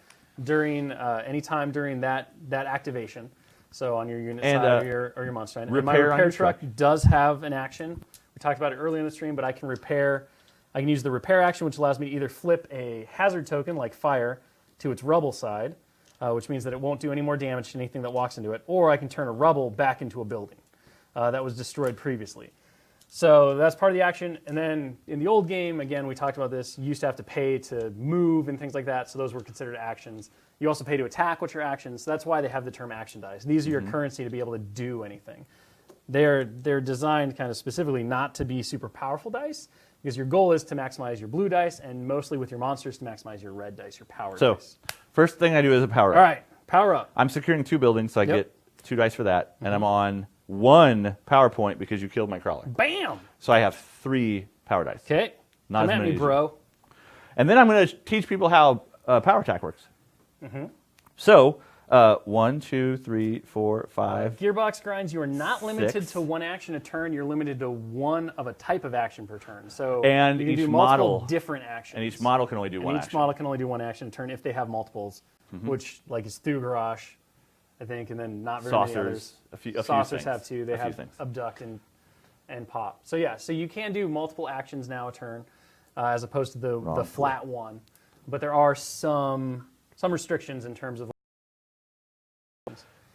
during any time during that activation. So on your unit And, side or your monster side. And my repair on repair your truck does have an action. We talked about it earlier in the stream, but I can repair. I can use the repair action, which allows me to either flip a hazard token like fire to its rubble side, which means that it won't do any more damage to anything that walks into it, or I can turn a rubble back into a building that was destroyed previously. So that's part of the action. And then in the old game, again, we talked about this, you used to have to pay to move and things like that, so those were considered actions. You also pay to attack, which are actions. So that's why they have the term action dice. These are your currency to be able to do anything. They're designed kind of specifically not to be super powerful dice, because your goal is to maximize your blue dice, and mostly with your monsters to maximize your red dice, your power So dice. first thing I do is a power up. All right, power up. I'm securing 2 buildings, so I Yep. get 2 dice for that. And I'm on 1 power point because you killed my crawler. Bam! So I have 3 power dice. Okay, Not come as at many me, as bro. And then I'm going to teach people how power attack works. So 1, 2, 3, 4, 5. Gearbox grinds, you are not limited 6. to 1 action a turn. You're limited to 1 of a type of action per turn. So And you can each do multiple model- different actions. And each model can only do And 1 each action. model can only do 1 action a turn if they have multiples, which like is through Grosh, I think, and then not very many others. Saucers, a few Saucers things. have 2. They A few have things. abduct and pop. So yeah, so you can do multiple actions now a turn, as opposed to the flat one. But there are some restrictions in terms of.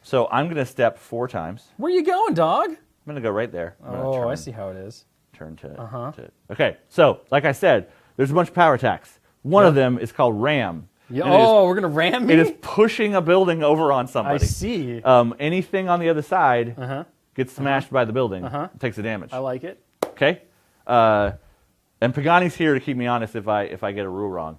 So I'm going to step 4 times. Where you going, dog? I'm going to go right there. I'm gonna Oh, turn, I see how it is. Turn to. Okay, so like I said, there's a bunch of power attacks. One of them is called Ram. Yeah, And it is- oh, we're gonna ram me. It is pushing a building over on I somebody. see. Anything on the other side Uh-huh. gets smashed by the building, takes the damage. I like it. Okay? And Pagani's here to keep me honest if I get a rule wrong.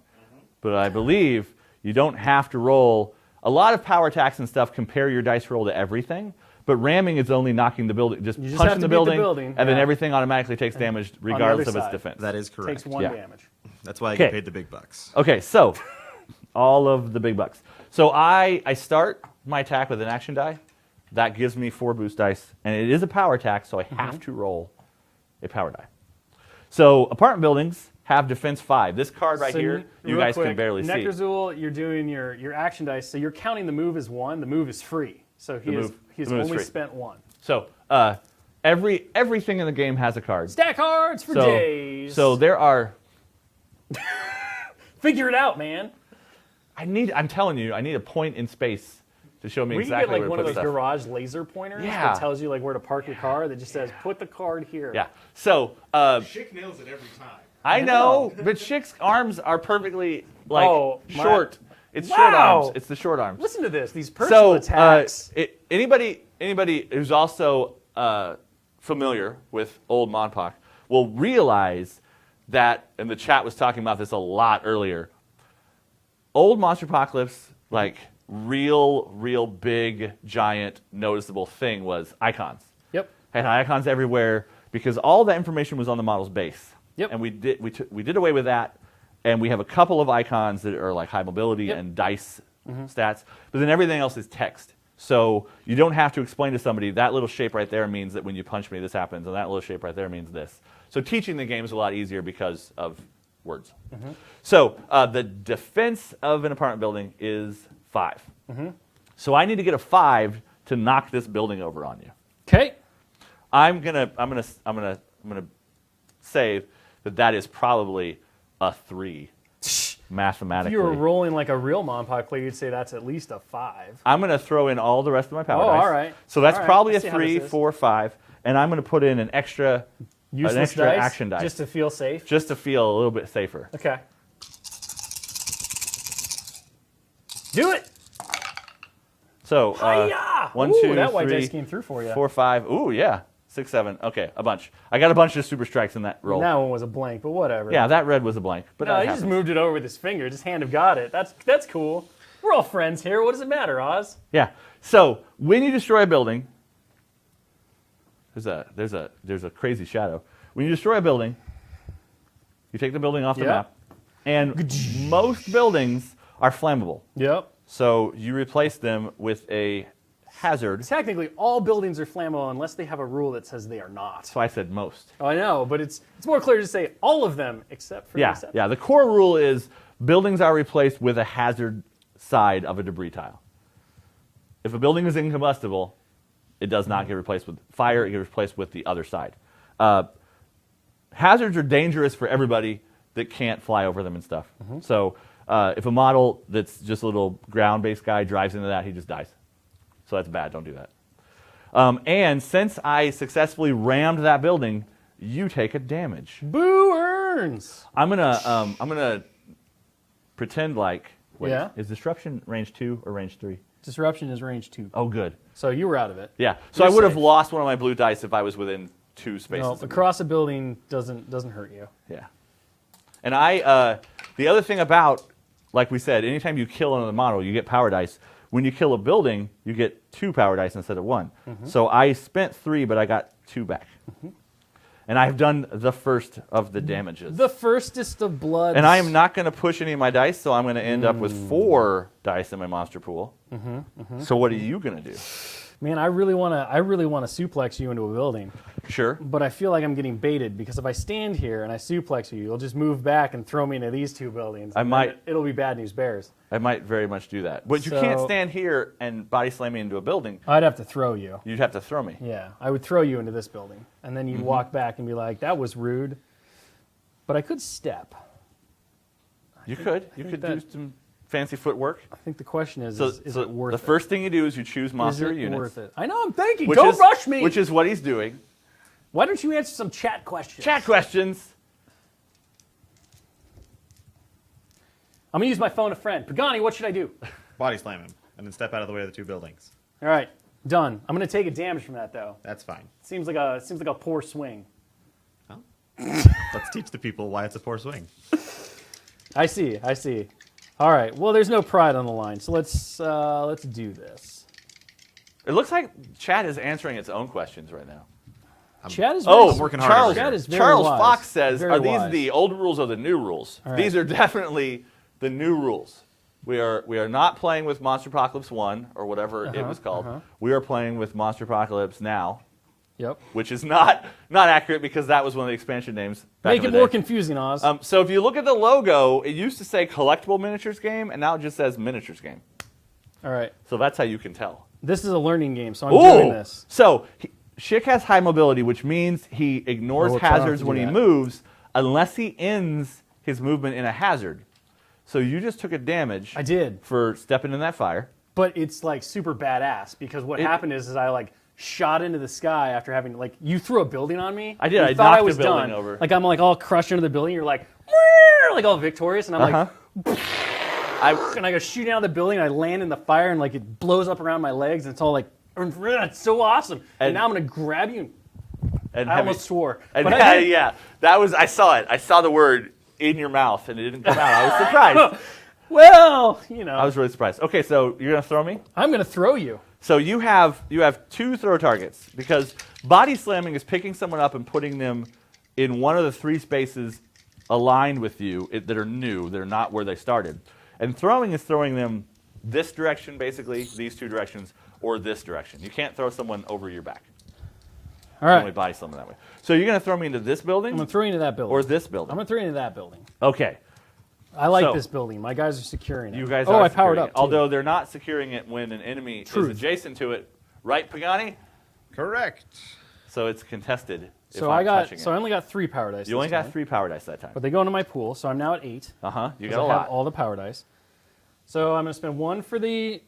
But I believe you don't have to roll. A lot of power attacks and stuff compare your dice roll to everything, but ramming is only knocking the building, just You just punching have to the beat the building, building, and then yeah. everything automatically takes damage other regardless of its side. defense. That is correct. Takes 1 Yeah. damage. That's why I get Okay. paid the big bucks. Okay, so all of the big bucks. So I start my attack with an action die. That gives me 4 boost dice, and it is a power attack, so I have to roll a power die. So apartment buildings have defense 5. This card right So here, you real guys quick, can barely see. Nectarzul, you're doing your action dice, so you're counting the move as 1. The move is free, so he's the move is only free. spent 1. So everything in the game has a card. Stack cards for days. So there are. Figure it out, man. I'm telling you, I need a point in space to show me We can exactly get like where one to of put those stuff. garage laser pointers Yeah. that tells you like where to park your car. That just says put the card here. Yeah. So Chick nails it every time. I know, but Chick's arms are perfectly like Oh, my- short. It's short Wow. arms. It's the short arms. Listen to this. These personal attacks. Anybody who's also familiar with old Monpoc will realize that, and the chat was talking about this a lot earlier. Old Monsterpocalypse, like real big, giant, noticeable thing was icons. Yep. Had icons everywhere because all that information was on the model's base. Yep. And we did away with that, and we have a couple of icons that are like high mobility and dice stats, but then everything else is text. So you don't have to explain to somebody that little shape right there means that when you punch me, this happens, and that little shape right there means this. So teaching the game is a lot easier because of words. So the defense of an apartment building is 5. So I need to get a 5 to knock this building over on you. Okay. I'm gonna say that is probably a 3 mathematically. If you were rolling like a real Monpoc player, you'd say that's at least a 5. I'm going to throw in all the rest of my power Oh, dice. all right. So that's All right. probably I a see how 3, this is. 4, 5, and I'm going to put in an extra Useless dice, action dice just to feel safe. just to feel a little bit safer. Okay. Do it. So Hiya! 1, Ooh, 2, that white 3, dice came through for you. 4, 5. Ooh, yeah. 6, 7. Okay, a bunch. I got a bunch of super strikes in that roll. That one was a blank, but whatever. Yeah, that red was a blank. But No, that he just happens. moved it over with his finger. Just hand of God it. That's cool. We're all friends here. What does it matter, Oz? Yeah. So when you destroy a building, there's a crazy shadow. When you destroy a building, you take the building off the Yeah. map, and most buildings are flammable. Yep. So you replace them with a hazard. Technically, all buildings are flammable unless they have a rule that says they are not. So I said most. Oh, I know, but it's more clear to say all of them except for the Yeah, exception. yeah. The core rule is buildings are replaced with a hazard side of a debris tile. If a building is incombustible, it does not get replaced with fire. It gets replaced with the other side. Hazards are dangerous for everybody that can't fly over them and stuff. So if a model that's just a little ground-based guy drives into that, he just dies. So that's bad. Don't do that. And since I successfully rammed that building, you take a damage. Boo earns. I'm gonna pretend like. Wait, Yeah. Is disruption range 2 or range 3? Disruption is range 2. Oh, good. So you were out of it. Yeah. So You're I would have safe. lost one of my blue dice if I was within 2 spaces. No, across a building doesn't hurt you. Yeah. And the other thing about, like we said, anytime you kill another model, you get power dice. When you kill a building, you get 2 power dice instead of 1. So I spent 3, but I got 2 back. And I've done the first of the damages. The firstest of blood. And I am not going to push any of my dice, so I'm going to end up with 4 dice in my monster pool. So what are you going to do? Man, I really want to suplex you into a building, Sure. but I feel like I'm getting baited because if I stand here and I suplex you, you'll just move back and throw me into these 2 buildings. I and might- then it'll be bad news bears. I might very much do that. But you can't So- stand here and body slam me into a building. I'd have to throw you. You'd have to throw me. Yeah, I would throw you into this building, and then you'd walk back and be like, "That was rude," but I could step. You could do that- some fancy footwork. I think the question is So, is it worth the it? first thing you do is you choose Is monster it units. worth it? I know, I'm thinking. Which Don't is, rush me. Which is what he's doing. Why don't you answer some chat questions? Chat questions. I'm going to use my phone a friend. Pagani, what should I do? Body slam him, and then step out of the way of the two buildings. All right, done. I'm going to take a damage from that, though. That's fine. Seems like a poor swing. Well, let's teach the people why it's a poor swing. I see. All right. Well, there's no pride on the line, so let's do this. It looks like chat is answering its own questions right now. Chad is very, Oh, working hard over Chad here. is very Charles wise. Fox says, Very "Are these wise. the old rules or the new rules?" All right. These are definitely the new rules. We are not playing with Monsterpocalypse 1 or whatever it was called. We are playing with Monsterpocalypse now, Yep. which is not accurate because that was one of the expansion names. Back Make in it the more day. confusing, Oz. So if you look at the logo, it used to say Collectible Miniatures Game, and now it just says Miniatures Game. All right. So that's how you can tell. This is a learning game, so I'm doing this. So Schick has high mobility, which means he ignores we'll try not hazards to do when he that. moves unless he ends his movement in a hazard. So you just took a damage I did, for stepping in that fire. but it's like super badass because what happened is I like shot into the sky after having like you threw a building on me. I did. You I thought knocked I the was building done. over. Like I'm like all crushed under the building. You're like, "Wah!" Like all victorious, and I'm like, and I go shooting out of the building. And I land in the fire, and like it blows up around my legs, and it's all like, it's so awesome. And now I'm gonna grab you. And I almost swore. And But I didn't. yeah, that was. I saw it. I saw the word in your mouth, and it didn't come out. I was surprised. Well, you know, I was really surprised. Okay, so you're gonna throw me. I'm gonna throw you. So you have two throw targets because body slamming is picking someone up and putting them in one of the three spaces aligned with you that are new, that are not where they started. And throwing is throwing them this direction, basically, these two directions, or this direction. You can't throw someone over your back. All You only right, body slam them that way. So you're going to throw me into this building I'm gonna throw you into that building. or this building? I'm gonna throw you into that building. Okay. I like So- this building. My guys are securing it. You guys oh, are I powered securing up. it. Too. Although they're not securing it when an enemy Truth. is adjacent to it. Right, Pagani? Correct. So it's contested. so if I I'm got touching so it. I only got 3 power dice. You only this got time. 3 power dice that time. But they go into my pool, so I'm now at 8. You 'cause got a I lot. have all the power dice. So I'm going to spend one for the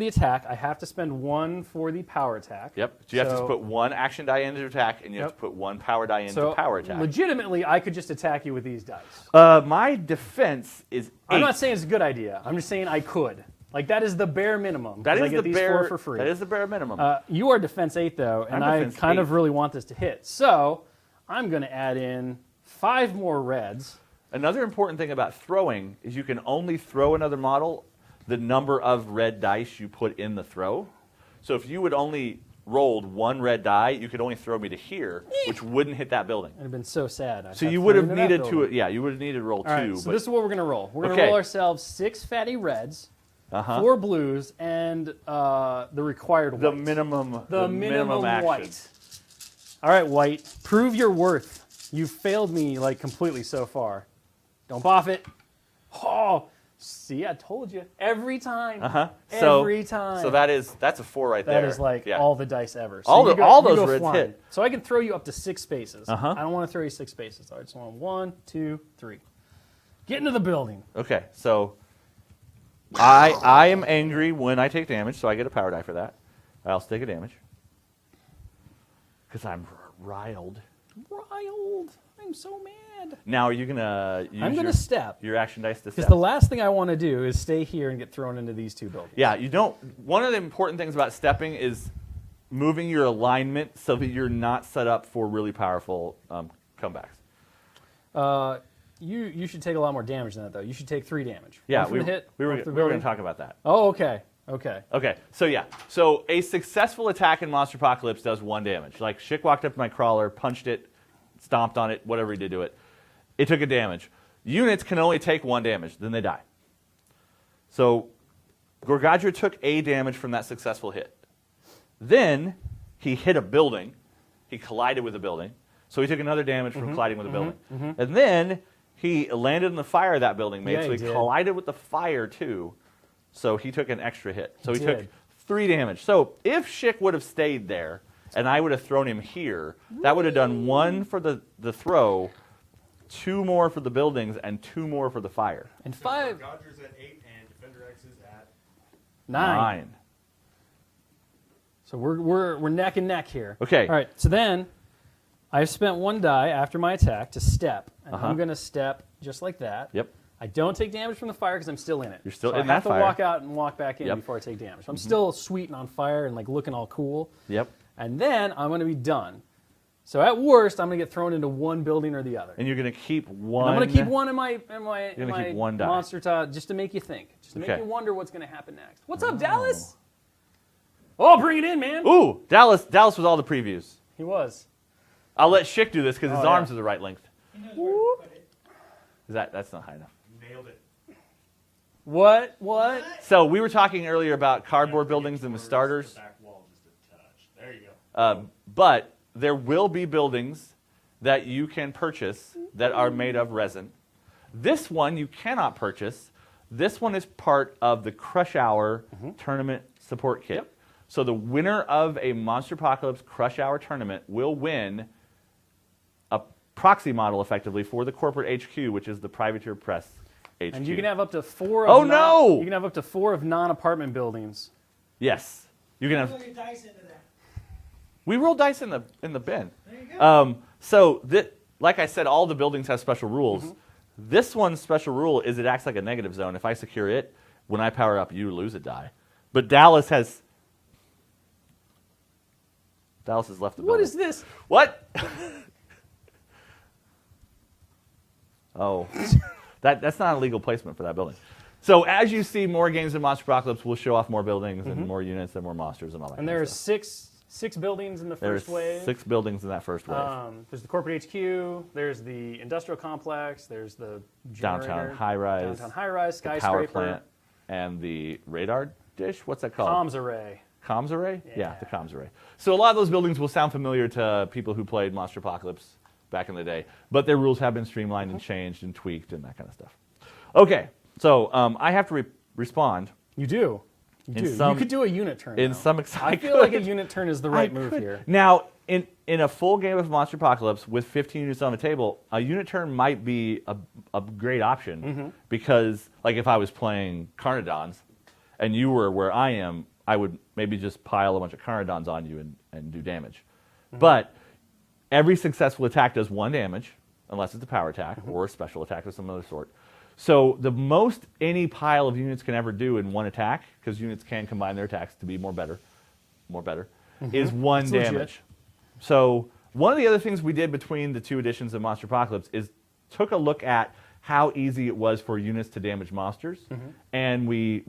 attack. I have to spend 1 for the power attack. Yep. So you have to So- put 1 action die into attack, and you have Yep. to put 1 power die into So power attack. legitimately, I could just attack you with these dice. My defense is 8. I'm not saying it's a good idea. I'm just saying I could. Like that is the bare minimum. That 'cause I is get the these bare 4 for free. That is the bare minimum. You are defense 8 though, and I'm I defense kind of 8. really want this to hit. So I'm going to add in 5 more reds. Another important thing about throwing is you can only throw another model the number of red dice you put in the throw. So if you would only rolled 1 red die, you could only throw me to here, which wouldn't hit that building. It'd have been so sad. So you would have needed to, you would have needed to roll All right, 2. so but this is what we're going to roll. We're going to Okay. roll ourselves 6 fatty reds, 4 blues, and the required the white. minimum, The minimum action. white. All right, white. Prove your worth. You've failed me like completely so far. Don't boff it. Oh, see, I told you. Every time. So, Every time. So that's a 4 right there. That is like Yeah. all the dice ever. So All you the- all you those go reds flying. hit. So I can throw you up to 6 spaces. Uh-huh. I don't want to throw you 6 spaces. I just want 1, 2, 3. Get into the building. Okay, so I am angry when I take damage, so I get a power die for that. I also take a damage because I'm riled. Riled. I'm so mad. Now, are you gonna use I'm going to step. your action dice to Because step? the last thing I want to do is stay here and get thrown into these 2 buildings. Yeah, you don't. One of the important things about stepping is moving your alignment so that you're not set up for really powerful comebacks. You should take a lot more damage than that, though. You should take 3 damage. Yeah, One from we the hit. were one from the going building. to talk about that. Oh, okay. Okay. Okay, so yeah. So a successful attack in Monsterpocalypse does 1 damage. Like, Schick walked up to my crawler, punched it, stomped on it, whatever he did to it. It took a damage. Units can only take 1 damage, then they die. So Gorgadra took a damage from that successful hit. Then he hit a building. He collided with a building. So he took another damage from colliding with a building. And then he landed in the fire of that building made, Yeah, so he he did. collided with the fire too. So he took an extra hit. So he took did. 3 damage. So if Schick would have stayed there and I would have thrown him here, that would have done 1 for the throw, 2 more for the buildings, and 2 more for the fire. And 5. Dodgers at 8 and Defender X is at 9. So we're neck and neck here. Okay. All right. So then I've spent 1 die after my attack to step. And I'm going to step just like that. Yep. I don't take damage from the fire because I'm still in it. You're still so in I have that to fire. walk out and walk back in Yep. before I take damage. So I'm still sweet and on fire and like looking all cool. Yep. And then I'm going to be done. So at worst, I'm going to get thrown into one building or the other. And you're going to keep one. And I'm going to keep one in my keep one die. monster tile just to make you think, just to make Okay. you wonder what's going to happen next. What's up, Dallas? Oh, bring it in, man. Ooh, Dallas was all the previews. He was. I'll let Schick do this because his Oh, arms yeah. are the right length. He knows where to put it. That's not high enough. Nailed it. What? So we were talking earlier about cardboard buildings and the starters. The back wall just a touch. There you go. But there will be buildings that you can purchase that are made of resin. This one you cannot purchase. This one is part of the Crush Hour tournament support kit. Yep. So the winner of a Monsterpocalypse Crush Hour tournament will win a proxy model, effectively, for the corporate HQ, which is the Privateer Press HQ. And you can have up to 4 Oh, of no! You can have up to 4 of non-apartment buildings. Yes. You can Roll have. your dice into that. We roll dice in the bin. There you go. So like I said, all the buildings have special rules. This one's special rule is it acts like a negative zone. If I secure it, when I power up, you lose a die. But Dallas has left the building. What is this? What? Oh, that's not a legal placement for that building. So as you see more games in Monsterpocalypse, we'll show off more buildings and more units and more monsters and all that. And kind of there's stuff. six buildings in the There's first wave. 6 buildings in that first wave. There's the corporate HQ. There's the industrial complex. There's the Downtown generator, high-rise, Downtown high-rise, the power skyscraper. plant, and the radar dish. What's that called? Comms array. Comms array? Yeah. The comms array. So a lot of those buildings will sound familiar to people who played Monsterpocalypse back in the day, but their rules have been streamlined and changed and tweaked and that kind of stuff. Okay, so I have to respond. You do. You In do. some- You could do a unit turn. in now. some I feel like a could. unit turn is the right move could. here. Now, in a full game of Monsterpocalypse with 15 units on the table, a unit turn might be a great option because, like, if I was playing Carnodons and you were where I am, I would maybe just pile a bunch of Carnodons on you and do damage. But every successful attack does 1 damage, unless it's a power attack or a special attack of some other sort. So the most any pile of units can ever do in one attack, because units can combine their attacks to be more better, is 1 It's legit. damage. So one of the other things we did between the 2 editions of Monsterpocalypse is took a look at how easy it was for units to damage monsters, and we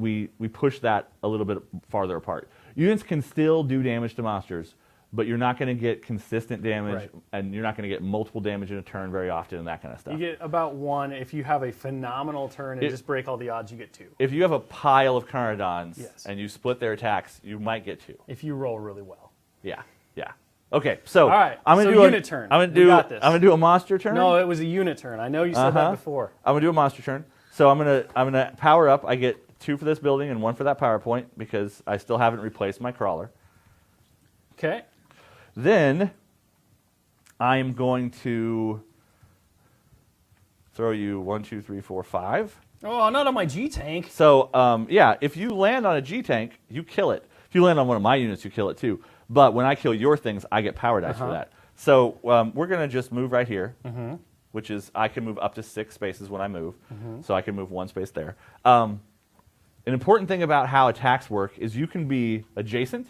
pushed that a little bit farther apart. Units can still do damage to monsters, but you're not going to get consistent damage, Right. and you're not going to get multiple damage in a turn very often, and that kind of stuff. You get about 1 if you have a phenomenal turn and It- just break all the odds. You get 2 If you have a pile of Carnodons Yes. and you split their attacks, you might get 2. if you roll really well. Yeah. Okay, so All right, I'm gonna so do unit turn. I'm gonna We do. got this. I'm gonna do a monster turn. No, it was a unit turn. I know you said that before. I'm gonna do a monster turn. So I'm gonna power up. I get 2 for this building and 1 for that power point because I still haven't replaced my crawler. Okay. Then I am going to throw you 1, 2, 3, 4, 5. Oh, not on my G tank. So yeah, if you land on a G tank, you kill it. If you land on one of my units, you kill it too. But when I kill your things, I get power dice for that. So we're going to just move right here, which is I can move up to 6 spaces when I move. So I can move 1 space there. An important thing about how attacks work is you can be adjacent,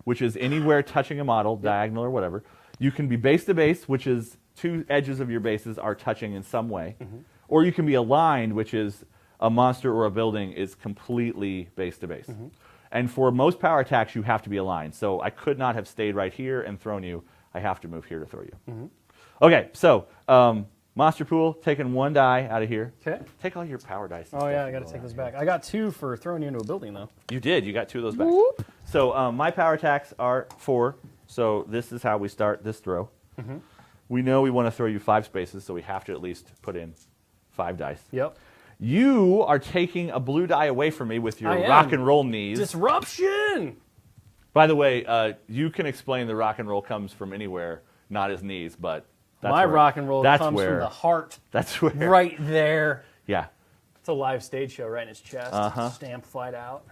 which is anywhere touching a model, diagonal or whatever. You can be base to base, which is 2 edges of your bases are touching in some way. Or you can be aligned, which is a monster or a building is completely base to base. And for most power attacks, you have to be aligned. So I could not have stayed right here and thrown you. I have to move here to throw you. Okay, so monster pool, taking 1 die out of here. Okay. Take all your power dice. and Oh, stuff yeah, I and got to go take out those here. back. I got 2 for throwing you into a building, though. You did. You got 2 of those back. Whoop. So my power attacks are 4. So this is how we start this throw. We know we want to throw you 5 spaces, so we have to at least put in 5 dice. Yep. You are taking a blue die away from me with your I am. rock and roll knees. Disruption! By the way, you can explain the rock and roll comes from anywhere, not his knees, but that's My where- rock and roll that's comes where, from the heart. That's where. Right there. Yeah. It's a live stage show right in his chest. Stamp flight out.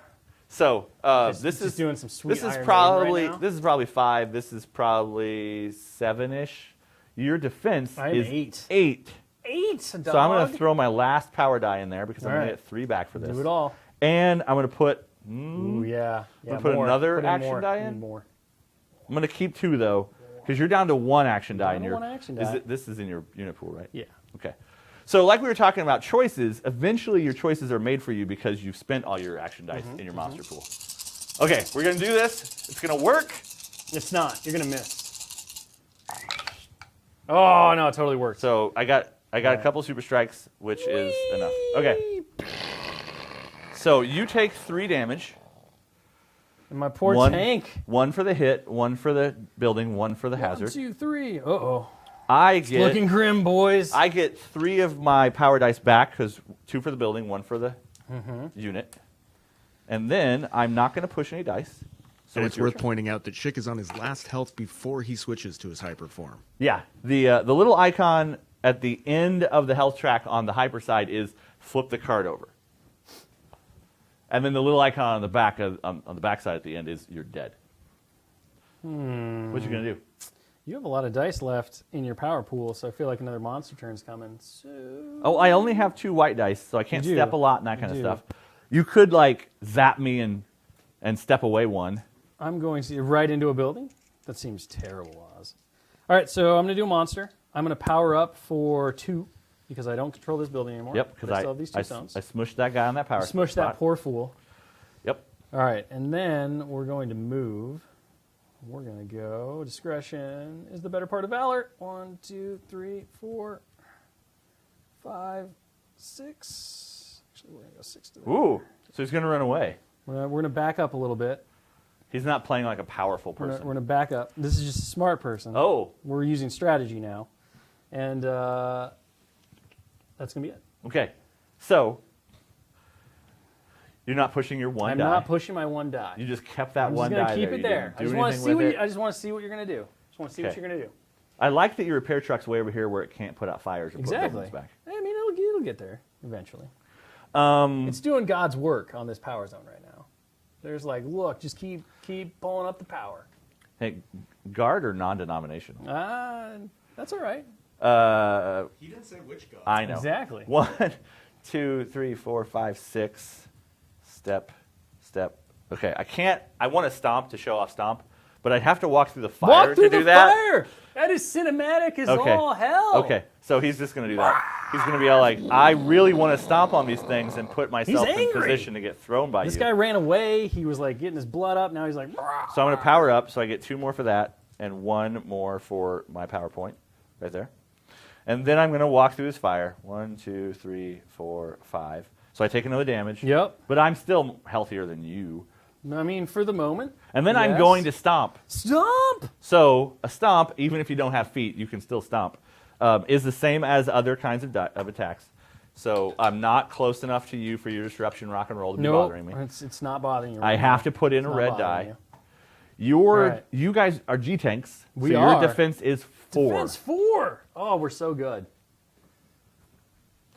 So Just- this just is doing some sweet This Iron is Maiden probably right now. this is probably 5. This is probably 7-ish. Your defense I am is 8. 8. 8? Sweet, dog. So I'm going to throw my last power die in there because I'm going Alright. to get 3 back for this. Do it all. And I'm going to put. Ooh, yeah. Yeah, put more. another Put in action more. die Need in? more. I'm going to keep 2 though, because you're down to 1 action die in Down to your. 1 action die. This is in your unit pool, right? Yeah. Okay. So like we were talking about choices, eventually your choices are made for you because you've spent all your action dice in your monster pool. Okay, we're going to do this. It's going to work. It's not. You're going to miss. Oh, no, it totally worked. So I got a couple super strikes, which is enough. Okay. So you take 3 damage. And my poor One- tank. 1 for the hit, 1 for the building, 1 for the 1, hazard. 2, 3. Uh-oh. I get Looking grim, boys. I get 3 of my power dice back because 2 for the building, 1 for the unit. And then I'm not going to push any dice. So And it's your worth turn. pointing out that Schick is on his last health before he switches to his hyper form. Yeah, the little icon at the end of the health track on the hyper side is flip the card over. And then the little icon on the back on the back side at the end is you're dead. What you going to do? You have a lot of dice left in your power pool, so I feel like another monster turn's coming. So Oh, I only have 2 white dice, so I can't You do. step a lot and that You kind of do. stuff. You could like zap me and step away 1. I'm going to right into a building. That seems terrible, Oz. All right, so I'm going to do a monster. I'm going to power up for 2 because I don't control this building anymore. Yep, but because I still have these 2 zones. I smushed that guy on that power Smush spot. that poor fool. Yep. All right, and then we're going to move. We're going to go. Discretion is the better part of valor. 1, 2, 3, 4, 5, 6. Actually, we're going to go 6 to the Ooh, so he's going to run away. We're going to back up a little bit. He's not playing like a powerful We're person. going to back up. This is just a smart person. Oh, We're using strategy now. And that's going to be it. okay. So you're not pushing your 1 I'm die. not pushing my 1 die. You just kept that I'm 1 just going die to keep there. it You there. didn't I do just want to anything see with what it. I just want to see what you're going to do. Just want to see what Okay. you're going to do. I like that your repair truck's way over here where it can't put out fires or Exactly. put buildings back. I mean, it'll get there eventually. Um, It's doing God's work on this power zone right now. There's like, look, just keep pulling up the power. hey, G.U.A.R.D or non-denominational? That's all right. He didn't say which god. I know. Exactly. 1, 2, 3, 4, 5, 6. Step. Okay, I can't. I want to stomp to show off stomp, but I'd have to walk through the fire Walk to through do the that. fire. That is cinematic as Okay. all hell. Okay, so he's just going to do that. He's going to be all like, I really want to stomp on these things and put myself in angry. position to get thrown by This you. guy ran away. He was like getting his blood up. Now he's like, "Rah." So I'm going to power up, so I get 2 more for that and 1 more for my PowerPoint right there. And then I'm going to walk through his fire. 1, 2, 3, 4, 5. So I take another damage. Yep. But I'm still healthier than you. I mean, for the moment. And then I'm Yes. going to stomp. Stomp. So a stomp, even if you don't have feet, you can still stomp, is the same as other kinds of attacks. So I'm not close enough to you for your disruption rock and roll to be No, bothering me. it's not bothering you. I Right have now. to put in It's a not red bothering die. you. Right. You guys are G tanks. We so are. Your defense is 4. Defense 4. Oh, we're so good.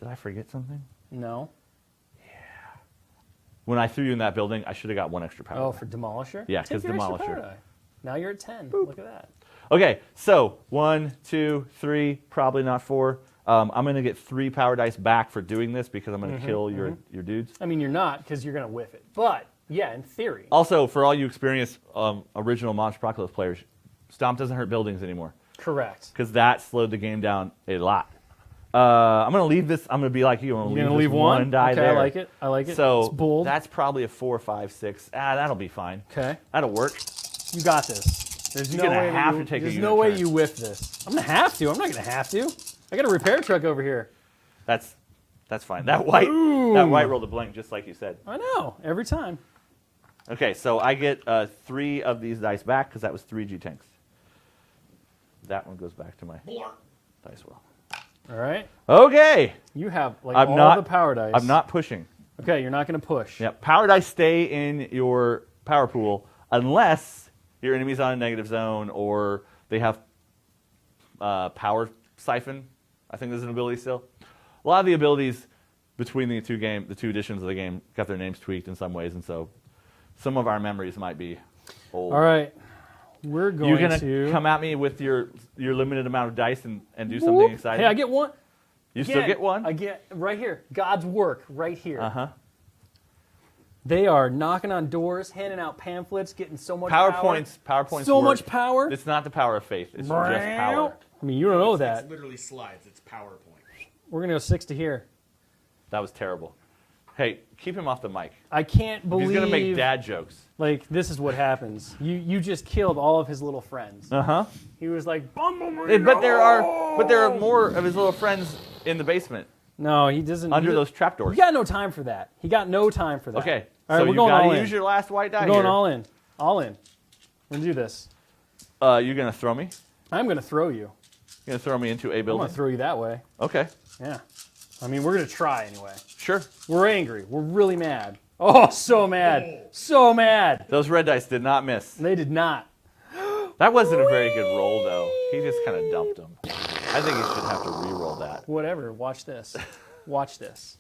Did I forget something? No. When I threw you in that building, I should have got 1 extra power. Oh, for Demolisher? Yeah, Take 'cause your extra Demolisher. power die. Now you're at 10. Look at that. Okay, so 1, 2, 3, probably not 4. I'm going to get 3 power dice back for doing this because I'm going to kill your dudes. I mean, you're not because you're going to whiff it. But, yeah, in theory. Also, for all you experienced original Monsterpocalypse players, Stomp doesn't hurt buildings anymore Correct. because that slowed the game down a lot. I'm going to leave this. I'm going to be like you. I'm You're going going to to leave one die okay, there. I like it. I like it. So it's bold. that's probably a 4, 5, 6. That'll be fine. Okay. That'll work. You got this. There's You're no gonna way have that you, to take a There's unit no way turn. you whiff this. I'm going to have to. I'm not going to have to. I got a repair truck over here. That's fine. That white rolled a blank just like you said. I know. Every time. Okay, so I get 3 of these dice back because that was 3 G tanks. That one goes back to my dice well. All right. Okay. You have like I'm all not- the power dice. I'm not pushing. Okay, you're not going to push. Yeah, power dice stay in your power pool unless your enemy's on a negative zone or they have power siphon. I think there's an ability still. A lot of the abilities between the two editions of the game got their names tweaked in some ways, and so some of our memories might be old. All right. We're going You're gonna to come at me with your limited amount of dice and do something exciting. Hey, I get one. You still get one? I get right here. God's work right here. Uh-huh. They are knocking on doors, handing out pamphlets, getting so much power. PowerPoints So work. much power. It's not the power of faith. It's just power. I mean, you don't know that. It's literally slides. It's PowerPoint. We're going to go 6 to here. That was terrible. Hey, keep him off the mic. I can't believe... He's going to make dad jokes. Like, this is what happens. You just killed all of his little friends. Uh-huh. He was like, Bumblebee, But there are more of his little friends in the basement No, he doesn't. under those trapdoors. He got no time for that. He got no time for that. Okay. All right, so we're you going got all to in. use your last white die We're going here. all in. All in. We're going to do this. You're going to throw me? I'm going to throw you. You're going to throw me into a I'm going building? to throw you that way. Okay. Yeah. I mean, we're going to try anyway. Sure. We're angry. We're really mad. Oh, so mad. So mad. Those red dice did not miss. They did not. That wasn't a very good roll, though. He just kind of dumped them. I think he should have to re-roll that. Whatever. Watch this. Watch this.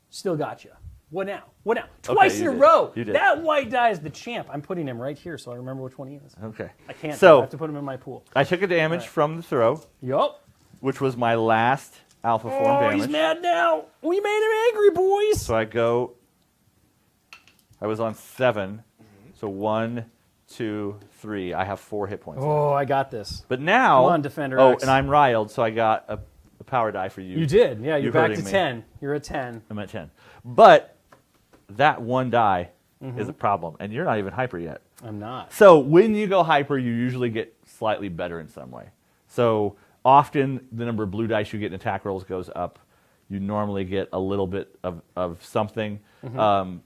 Still got you. What now? What now? Twice in a did. row. You did. That white die is the champ. I'm putting him right here so I remember which one he is. Okay. I can't. So- I have to put him in my pool. I took a damage from the throw, Yup. which was my last alpha form Oh, damage. he's mad now. We made him angry, boys. So I was on 7. So 1, 2, 3. I have 4 hit points. Oh, I got this. But now, Come on, Defender oh, X. and I'm riled, so I got a power die for you. You did. Yeah, you're You back hurting to me. 10. You're at 10. I'm at 10. But that one die Mm-hmm. is a problem, and you're not even hyper yet. I'm not. So when you go hyper, you usually get slightly better in some way. So often the number of blue dice you get in attack rolls goes up. You normally get a little bit of something.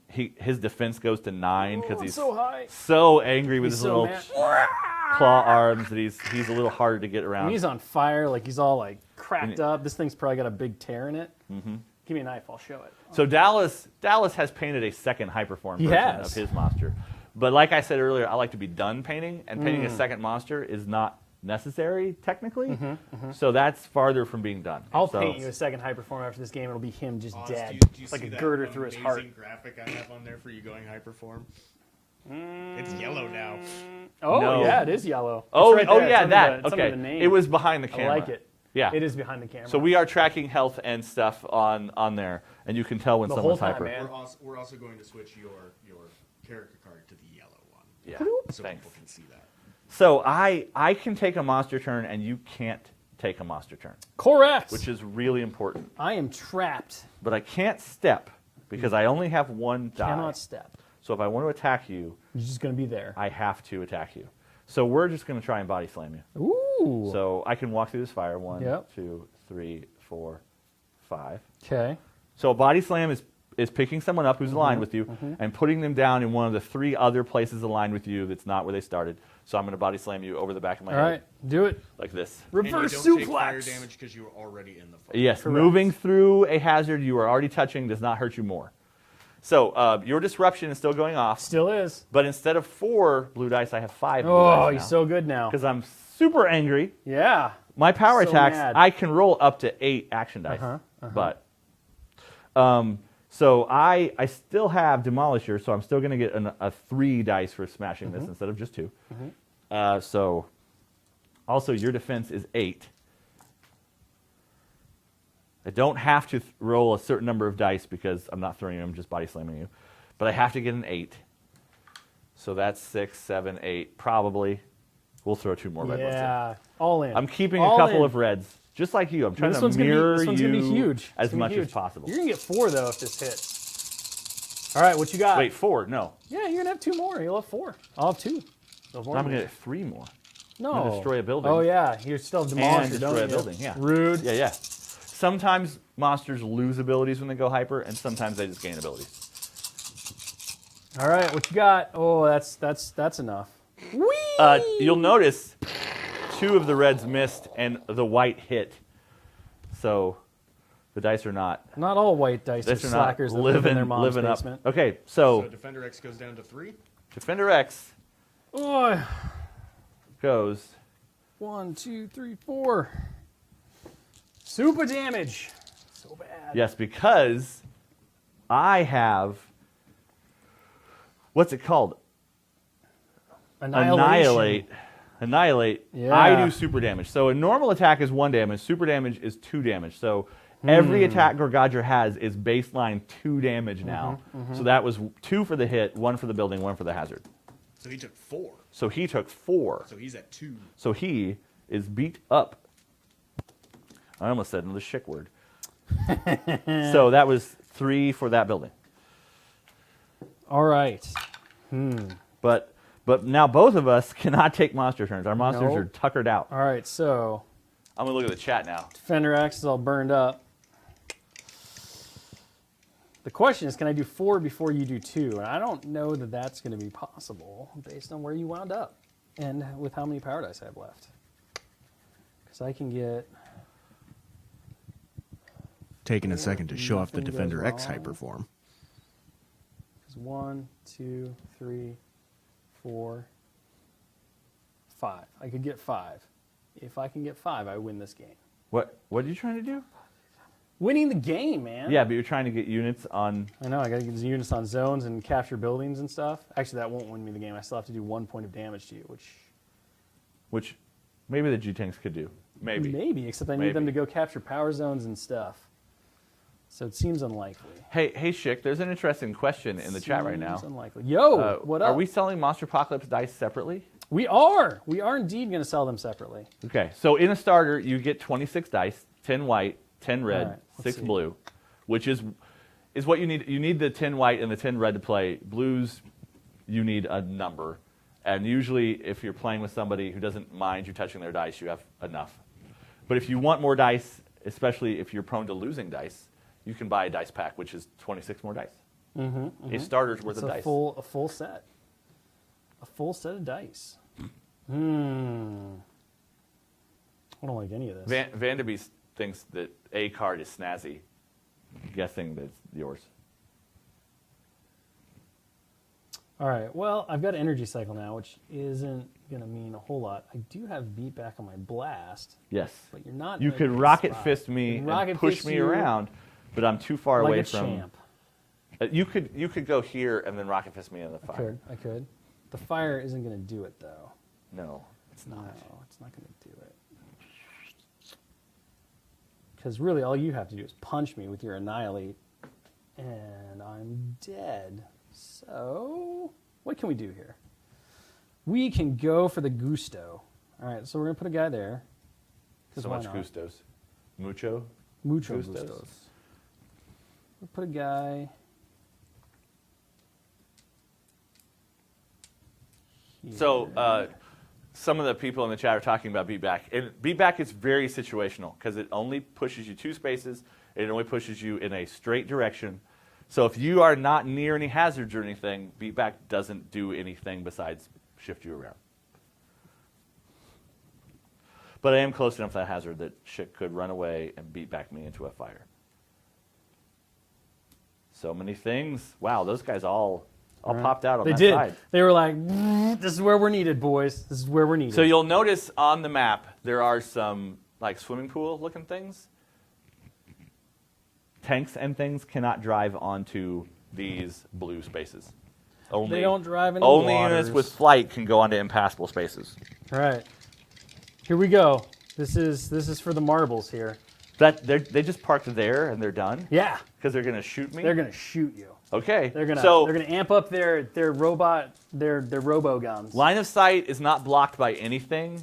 His defense goes to 9 because Oh, he's so high. so angry with He's his so little mad. claw arms that he's a little harder to get around. And he's on fire, like he's all like cracked up. This thing's probably got a big tear in it. Mm-hmm. Give me a knife, I'll show it. So Dallas has painted a second hyperform He version has. of his monster. But like I said earlier, I like to be done painting, and painting a second monster is not necessary technically. So that's farther from being done. I'll So- paint you a second hyperform after this game. It'll be him just Oz, dead. do you like see a that girder through his heart. amazing graphic I have on there for you going hyperform? It's yellow now. Oh, No. yeah, it is yellow. Oh, It's right there. It's yeah, under that. the- it's under Okay, the name. it was behind the I camera. like it. Yeah, It is behind the camera. So we are tracking health and stuff on there, and you can tell when The someone's whole time, hyper. man. We're also going to switch your character card to the yellow one. Yeah, So thanks. people can see that. So I can take a monster turn, and you can't take a monster turn, Correct. which is really important. I am trapped. But I can't step because I only have 1 die. Cannot step. So if I want to attack you, You're just going to be there. I have to attack you. So we're just going to try and body slam you. Ooh. So I can walk through this fire. 1, Yep. 2, 3, 4, 5. Okay. So a body slam is picking someone up who's Mm-hmm. aligned with you and putting them down in one of the 3 other places aligned with you that's not where they started. So I'm going to body slam you over the back of my All head right. Do it. like this. Reverse and you don't take fire suplex. damage because you were already in the fire. Yes, Correct. moving through a hazard you are already touching does not hurt you more. So your disruption is still going off, Still is. but instead of 4 blue dice, I have 5 blue Oh, dice he's so good now. because I'm super angry. Yeah. My power So attacks, mad. I can roll up to 8 action dice, but so I still have Demolisher, so I'm still going to get a 3 dice for smashing this instead of just 2. So also your defense is 8. I don't have to roll a certain number of dice because I'm not throwing you, I'm just body slamming you. But I have to get an 8. So that's 6, 7, 8, probably. We'll throw 2 more red ones in. Yeah. All in. I'm keeping All a couple in. of reds, just like you. I'm trying This to one's gonna be- mirror this one's you gonna be huge. as It's gonna much be as huge. possible. You're going to get 4, though, if this hits. All right, what you got? Wait, 4? No. Yeah, you're going to have 2 more. You'll have 4. I'll have 2. You'll have one I'm more. going to get 3 more. No. I'm gonna destroy a building. Oh, yeah. You still have Demolisher, And don't destroy you? a building, yeah. Rude. Yeah, yeah. Sometimes monsters lose abilities when they go hyper, and sometimes they just gain abilities. All right, what you got? Oh, that's enough. Whee! You'll notice 2 of the reds missed and the white hit. So the dice are not. Not all white dice are Dice are not slackers that live in their mom's living up. basement. Okay, So so Defender X goes down to 3. Defender X Oh, goes 1, 2, 3, 4. Super damage. So bad. yes because I have what's it called? Annihilation. Annihilate. Annihilate, Yeah. I do super damage. So a normal attack is 1 damage. Super damage is 2 damage. So every attack Gorgadra has is baseline 2 damage now. So that was 2 for the hit, 1 for the building, 1 for the hazard. So he took 4. So he took 4. So he's at 2. So he is beat up. I almost said another chick word. So that was 3 for that building. All right. But now both of us cannot take monster turns. Our monsters Nope. are tuckered out. All right, so I'm going to look at the chat now. Defender X is all burned up. The question is, can I do 4 before you do 2? And I don't know that that's going to be possible based on where you wound up and with how many power dice I have left. Because I can get... Taking a second to show off the Nothing goes Defender X wrong. hyperform. 1, 2, 3, 4, 5. I could get 5. If I can get 5, I win this game. What are you trying to do? Winning the game, man. Yeah, but you're trying to get units on... I know, I gotta get units on zones and capture buildings and stuff. Actually, that won't win me the game. I still have to do 1 point of damage to you, Which maybe the G-Tanks could do. Maybe. except I need them to Maybe. go capture power zones and stuff. So it seems unlikely. Hey, Schick, there's an interesting question in the chat right now. Seems unlikely. Yo, what up? Are we selling Monsterpocalypse dice separately? We are. We are indeed going to sell them separately. Okay, so in a starter, you get 26 dice, 10 white, 10 red, All right, let's 6 see. blue, which is what you need. You need the 10 white and the 10 red to play. Blues, you need a number. And usually, if you're playing with somebody who doesn't mind you touching their dice, you have enough. But if you want more dice, especially if you're prone to losing dice, you can buy a dice pack, which is 26 more dice. A starter's worth It's of a dice. full set. A full set of dice. I don't like any of this. Vanderbeest thinks that a card is snazzy. I'm guessing that's yours. All right. Well, I've got energy cycle now, which isn't going to mean a whole lot. I do have beat back on my blast, Yes. but you're not. You in a could good rocket spot. fist me You can and rocket push fist me you around, but I'm too far like away a from. champ. You could go here and then rocket fist me in the fire. I could. The fire isn't going to do it, though. No, it's not. No, it's not going to do it. Because really, all you have to do is punch me with your annihilate, and I'm dead. So, what can we do here? We can go for the gusto. All right, so we're going to put a guy there. 'Cause So why much not? gustos. Mucho. Mucho Gustos. gustos. We'll put a guy here. So some of the people in the chat are talking about beatback. And beatback is very situational because it only pushes you 2 spaces. It only pushes you in a straight direction. So if you are not near any hazards or anything, beatback doesn't do anything besides shift you around. But I am close enough to that hazard that shit could run away and beat back me into a fire. So many things. Wow, those guys all popped out on They that did. side. They were like, this is where we're needed, boys. This is where we're needed. So you'll notice on the map there are some like swimming pool looking things. Tanks and things cannot drive onto these blue spaces. Only, they don't drive into only waters. units with flight can go onto impassable spaces. All right. Here we go. This is for the marbles here. They just parked there and they're done Yeah. because they're gonna shoot me. They're going to shoot you. Okay. They're going so to amp up their robo guns. line of sight is not blocked by anything.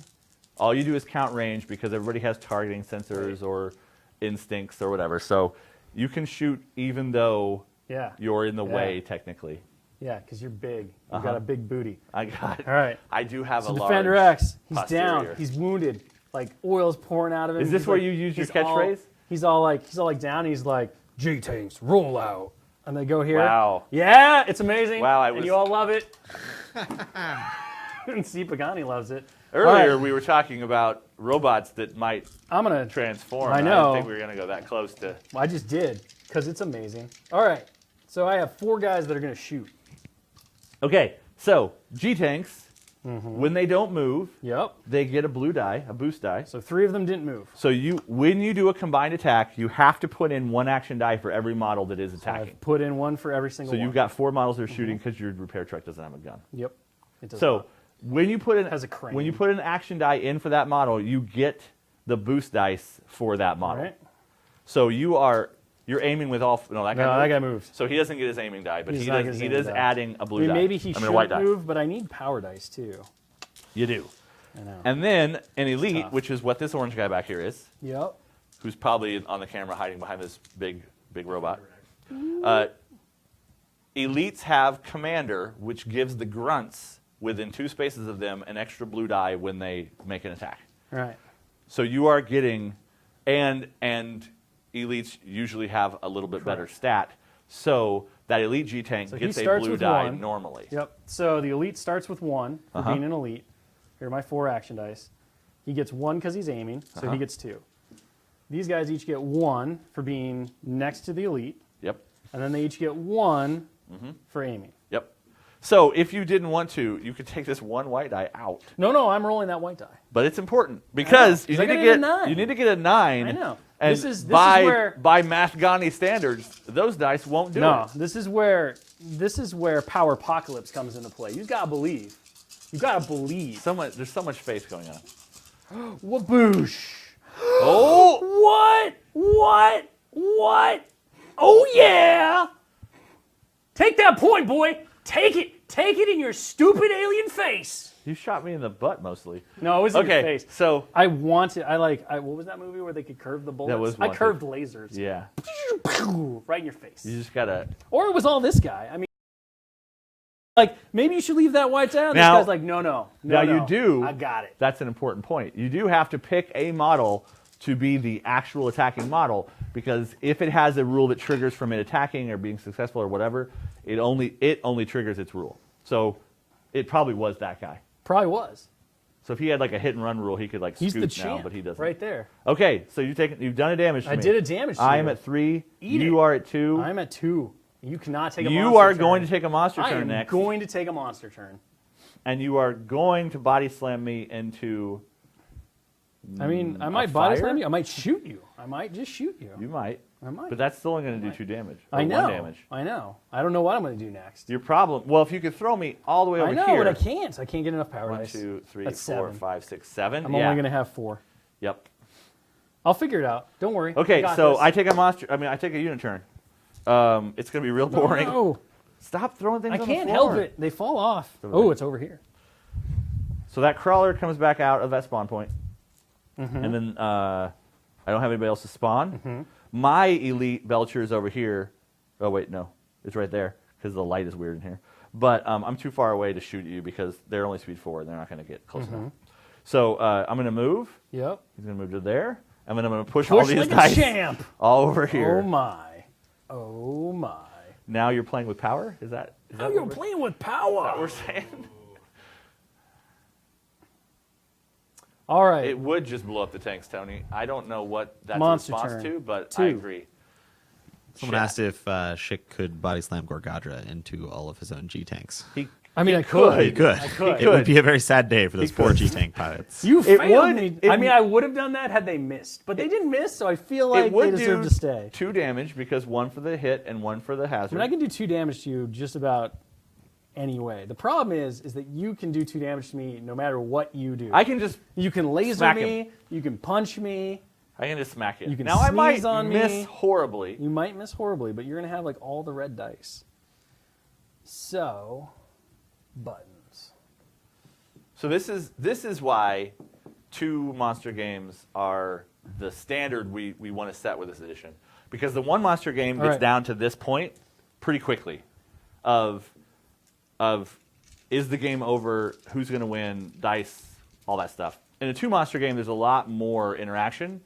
All you do is count range because everybody has targeting sensors or instincts or whatever. So you can shoot even though Yeah. you're in the Yeah. way technically. Yeah, because you're big. You've Uh-huh. got a big booty. I got. All right. I do have So a Defender large X, he's posterior. down. He's wounded. Like oil's pouring out of him. Is this He's where like- you use your he's catchphrase? He's all like down. He's like, G-tanks, roll out. And they go here. Wow. Yeah, it's amazing. Wow, and you all love it. And see, Pagani loves it. Earlier All right. we were talking about robots that might I'm going to transform. I I know. didn't think we were going to go that close to. I just did because it's amazing. All right. So I have 4 guys that are going to shoot. Okay, so G-tanks, when they don't move, Yep. they get a blue die, a boost die. So 3 of them didn't move. So when you do a combined attack, you have to put in 1 action die for every model that is attacking. I've put in 1 for every single So one. you've got 4 models that are shooting because your repair truck doesn't have a gun. Yep. It does So not. when you put Has a crane. when you put an action die in for that model, you get the boost dice for that model. Right. So you're aiming with all. No, that guy. No, moved. that guy moved. So he doesn't get his aiming die, but He's he not does. getting his He aiming is die. adding a blue I mean, die. maybe he a should white die. move, but I need power dice too. You do. I know. And then an elite, tough. which is what this orange guy back here is, Yep. who's probably on the camera hiding behind this big robot. Elites have commander, which gives the grunts within 2 spaces of them an extra blue die when they make an attack. Right. So you are getting, and elites usually have a little bit better stat. So that elite G tank So he gets a starts blue with die 1. normally. Yep. So the elite starts with 1 for being an elite. Here are my 4 action dice. He gets 1 because he's aiming, so he gets 2. These guys each get 1 for being next to the elite, Yep. and then they each get 1 for aiming. Yep. So if you didn't want to, you could take this 1 white die out. No, I'm rolling that white die. But it's important because you 'cause I need to gotta get get a 9. you need to get a 9. I know. And This is by where- by Mathgani standards, those dice won't do No, it. this is where Power Apocalypse comes into play. You gotta believe. You gotta believe. There's so much faith going on. Waboosh. Oh! What? Oh yeah! Take that point, boy. Take it in your stupid alien face. You shot me in the butt mostly. No, it was in your Okay, face. so What was that movie where they could curve the bullets? That was I one curved lasers. yeah, Right in your face. you just gotta. Or it was all this guy. I mean, like, maybe you should leave that white die on. This Now- guy's like, no. now you do. I got it. That's an important point. You do have to pick a model to be the actual attacking model, because if it has a rule that triggers from it attacking or being successful or whatever, it only triggers its rule. So it probably was that guy. Probably was. So if he had like a hit and run rule, he could like He's scoot the now, champ. but he doesn't. Right there. Okay, so you've done a damage to I me. did a damage to I you. am at 3. Eat You it. are at 2. I'm at 2. You cannot take a monster You are turn. going to take a monster I turn am next, going to take a monster turn. and you are going to body slam me into. I mean, I a might body fire? slam you. I might shoot you. I might just shoot you. You might. I might. But that's still only going to do 2 damage. Or I know. 1 damage. I know. I don't know what I'm going to do next. Your problem. Well, if you could throw me all the way over I know, here. but I can't. I can't get enough power 1, dice. 2, 3, That's 4, 7. 5, 6, 7. I'm yeah. only going to have 4. Yep. I'll figure it out. Don't worry. I Okay, got so this. I take a unit turn. It's going to be real boring. No, Stop throwing things I on the can't floor. help it. They fall off. Over Oh, there. it's over here. So that crawler comes back out of that spawn point. Mm-hmm. And then I don't have anybody else to spawn. My elite Belcher is over here. Oh, wait, no. It's right there because the light is weird in here. But I'm too far away to shoot you because they're only speed 4 and they're not going to get close enough. So I'm going to move. Yep. He's going to move to there. And then I'm going to push all Push these like dice a champ. all over here. Oh my. Oh my. Now you're playing with power? Is that Now what you're we're- playing with is that what power. we're saying? All right. It would just blow up the tanks, Tony. I don't know what that's Monster a response turn. to, but 2. I agree. Someone Shit. asked if Schick could body slam G.U.A.R.D into all of his own G tanks. I mean, I could. He could. I could. It would be a very sad day for those He 4 could. G tank pilots. You It failed would- me. it- I mean, I would have done that had they missed, but they didn't miss, so I feel like It would they deserve do to stay. 2 damage because 1 for the hit and 1 for the I hazard. mean, I can do 2 damage to you just about any way. The problem is that you can do 2 damage to me no matter what you do. I can just You can laser smack me. You can punch me. smack it. You can now I might sneeze on miss me. horribly. You might miss horribly, but you're gonna have like all the red dice. So, buttons. So this is why 2 monster games are the standard we want to set with this edition, because the 1 monster game All gets right. down to this point pretty quickly, of is the game over, who's going to win, dice, all that stuff. In a 2 monster game, there's a lot more interaction,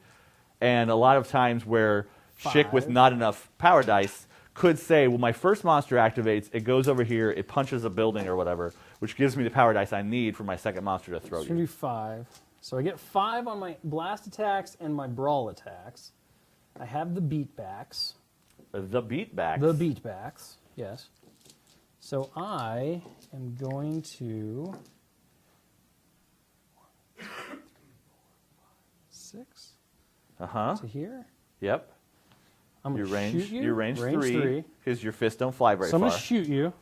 and a lot of times where Schick with 5. not enough power dice could say, well, my first monster activates, it goes over here, it punches a building or whatever, which gives me the power dice I need for my second monster to throw So I'm gonna you. do 5. So I get 5 on my blast attacks and my brawl attacks. I have the beatbacks. The beatback. The beatbacks, yes. So I am going to 6 Uh-huh. to here. Yep. I'm Your gonna range, shoot you. your range 3, because your fists don't fly very So I'm far. gonna shoot you.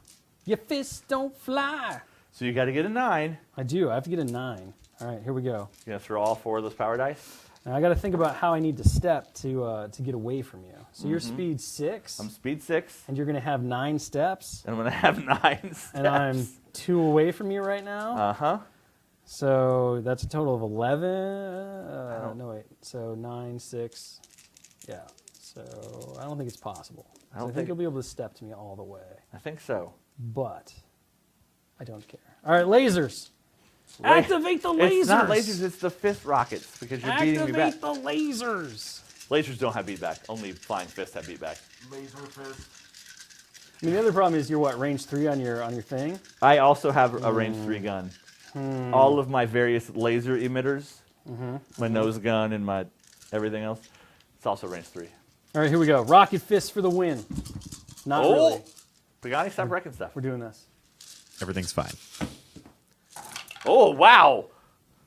Your fists don't fly. So you got to get a 9. I do. I have to get a 9. All right, here we go. You're going to throw all 4 of those power dice? Now I got to think about how I need to step to get away from you. So you're speed 6. I'm speed 6. And you're going to have 9 steps. And I'm going to have 9 steps. And I'm 2 away from you right now. Uh-huh. So that's a total of 11. No, wait. So 9, 6. Yeah. So I don't think it's possible. I think you'll be able to step to me all the way. I think so. But I don't care. All right, lasers. Activate the lasers. It's not lasers, it's the fist rockets because you're beating me back. Activate the lasers. Lasers don't have beatback. Only flying fists have beatback. Laser fist. I mean, the other problem is you're what, range 3 on your thing? I also have a range 3 gun. All of my various laser emitters, my nose gun and my everything else, it's also range 3. All right, here we go. Rocket fist for the win. Not really. Pagani, stop wrecking stuff. We're doing this. Everything's fine. Oh, wow.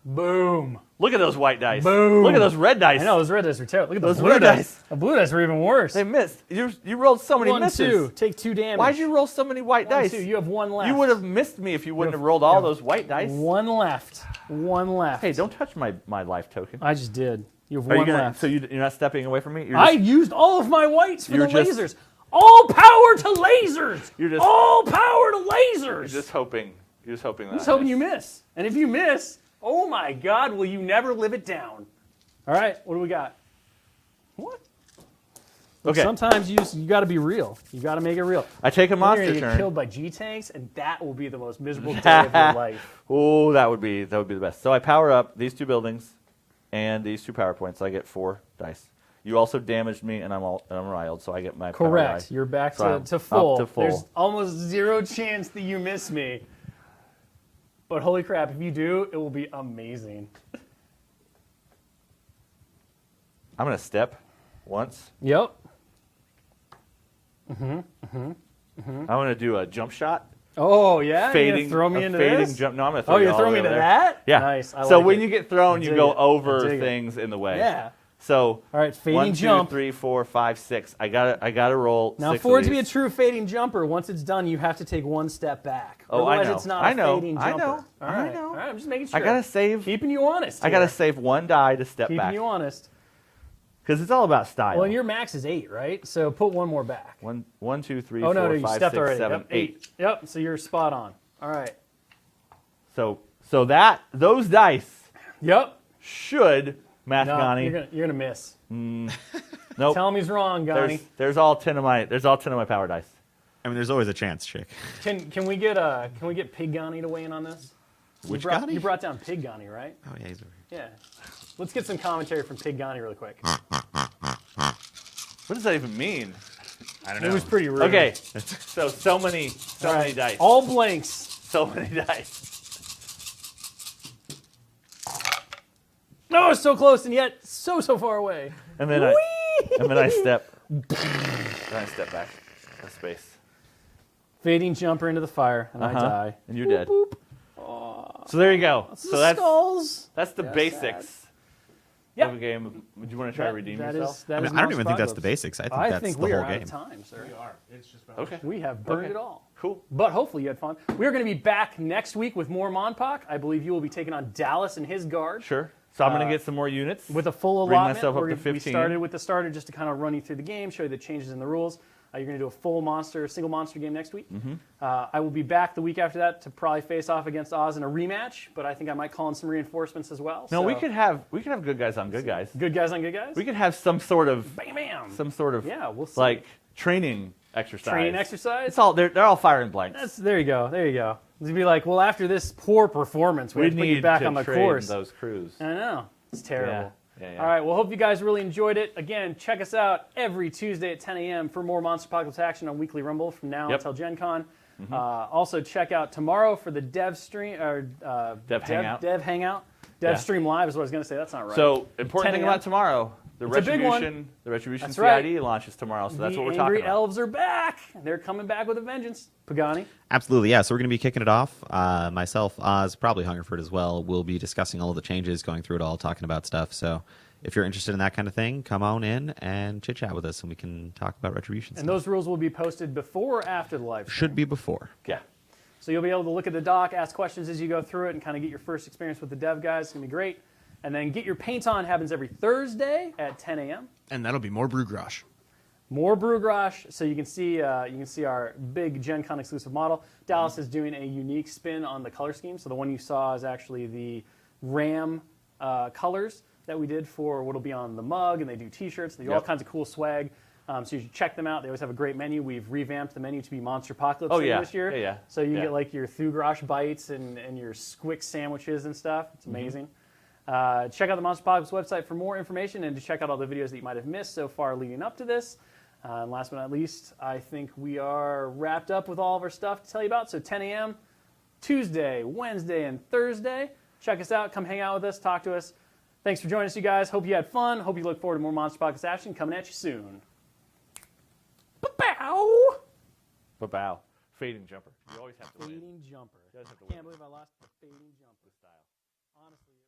Boom. Look at those white dice. Boom. Look at those red dice. I know, those red dice were terrible. Look at Those blue red dice. The blue dice were even worse. They missed. You rolled so many 1, misses. 2. Take 2 damage. Why'd you roll so many white 1, dice? 2. You have 1 left. You would have missed me if you wouldn't have rolled all those white dice. 1 left. 1 left. Hey, don't touch my life token. I just did. You have Are you 1 gonna, left. So you're not stepping away from me? You're I just, used all of my whites for the You're just- lasers. All power to lasers. You're just- all power to lasers. you're just hoping. You're just hoping that. I'm just hoping you miss. And if you miss, oh my God, will you never live it down? All right, what do we got? What? Look, Okay. sometimes you got to be real. You got to make it real. I take a You're monster gonna get turn. killed by G-tanks, and that will be the most miserable day of your life. Oh, that would be the best. So I power up these 2 buildings and these 2 power points. I get 4 dice. You also damaged me, and I'm riled, so I get my power Correct. die. You're back So I'm to full. up to full. There's almost 0 chance that you miss me. But holy crap, if you do, it will be amazing. I'm gonna step once. Yep. I'm gonna do a jump shot. Oh, yeah? You're Fading. gonna throw me a into fading this? Jump. No, I'm gonna throw Oh, you you're all throwing the me way into over there. that? Yeah. Nice. I So like when it. you get thrown, I you dig go it. over I dig it. things in the way. Yeah. So All right, fading 1, 2, jump. 3, 4, 5, 6. I gotta roll. Now, 6 for of it to be a these. true fading jumper, once it's done, you have to take 1 step back. Oh, I Otherwise, know. it's not I a know. fading I jumper. know. All I right. know. All right, I'm just making sure. I gotta save. Keeping you honest. I gotta here. save 1 die to step Keeping back you honest. because it's all about style. Well, and your max is 8, right? So put 1 more back. 1, 2, 3, Oh, 4, no, you 5, stepped 6, already. 7, Yep, 8. Yep, so you're spot on. All right. So those dice Yep. should No, Mathgani. you're gonna miss. Nope. Tell him he's wrong, Gani. There's all 10 of my power dice. I mean, there's always a chance, Chick. Can we get Pig Gani to weigh in on this? Which you Gani? You brought down Pig Gani, right? Oh, yeah, he's over here. Yeah. Let's get some commentary from Pig Gani really quick. What does that even mean? I don't know. It was pretty rude. Okay, so many All many right. dice. All blanks. So many dice. No, it's so close and yet so far away. And then I step. Then I step back a space. Fading jumper into the fire, and I die. And you're dead. Boop. So there you go. The So skulls. that's the Yes, basics Yep. of a game. Would you want to try to redeem yourself? I don't even think that's the basics. I think I that's think the we whole are out game. of time, sir. It's just about Okay. We have burned Okay. it all. Cool. But hopefully you had fun. We are going to be back next week with more Monpoc. I believe you will be taking on Dallas and his guard. Sure. So I'm going to get some more units. With a full Bring allotment. myself up to We 15. started with the starter just to kind of run you through the game, show you the changes in the rules. You're going to do a full single monster game next week. Mm-hmm. I will be back the week after that to probably face off against Oz in a rematch, but I think I might call in some reinforcements as well. No, so, we could have good guys on good guys. Good guys on good guys? We could have some sort of Bam, bam. Yeah, we'll see. like training exercise. Training exercise? It's all they're all firing blanks. There you go. It'd be like, well, after this poor performance, we have to put you back on the train course. those crews. I know. It's terrible. Yeah. All right, well, hope you guys really enjoyed it. Again, check us out every Tuesday at 10 a.m. for more Monsterpocalypse action on Weekly Rumble from now until Gen Con. Also, check out tomorrow for the Dev stream, or Dev Hangout. Dev Hangout. Dev Stream Live is what I was going to say. That's not right. So, important 10 thing a.m. about tomorrow, the It's a big one. Retribution That's CID right. launches tomorrow, so that's the what we're Angry talking about. Elves are back. They're coming back with a vengeance. Pagani. Absolutely, yeah. So we're going to be kicking it off. Myself, Oz, probably Hungerford as well. We'll be discussing all of the changes, going through it all, talking about stuff. So if you're interested in that kind of thing, come on in and chit-chat with us, and we can talk about Retribution And stuff. those rules will be posted before or after the live stream? Should be before. Yeah. So you'll be able to look at the doc, ask questions as you go through it, and kind of get your first experience with the dev guys. It's going to be great. And then Get Your Paint On happens every Thursday at 10 a.m. And that'll be more Brew Grosh. More Brew Grosh, so you can see our big Gen Con exclusive model. Dallas is doing a unique spin on the color scheme. So the one you saw is actually the RAM colors that we did for what'll be on the mug, and they do T-shirts. They do all kinds of cool swag. So you should check them out. They always have a great menu. We've revamped the menu to be Monsterpocalypse this year. Yeah. So you get like your Grosh bites and your Squick sandwiches and stuff. It's amazing. Check out the Monsterpocalypse website for more information and to check out all the videos that you might have missed so far leading up to this. And last but not least, I think we are wrapped up with all of our stuff to tell you about. So 10 a.m. Tuesday, Wednesday, and Thursday. Check us out. Come hang out with us. Talk to us. Thanks for joining us, you guys. Hope you had fun. Hope you look forward to more Monsterpocalypse action coming at you soon. Ba-bow! Ba-bow. Fading jumper. You always have to win. Fading jumper. You always have to Can't win. believe I lost the fading jumper style. Honestly.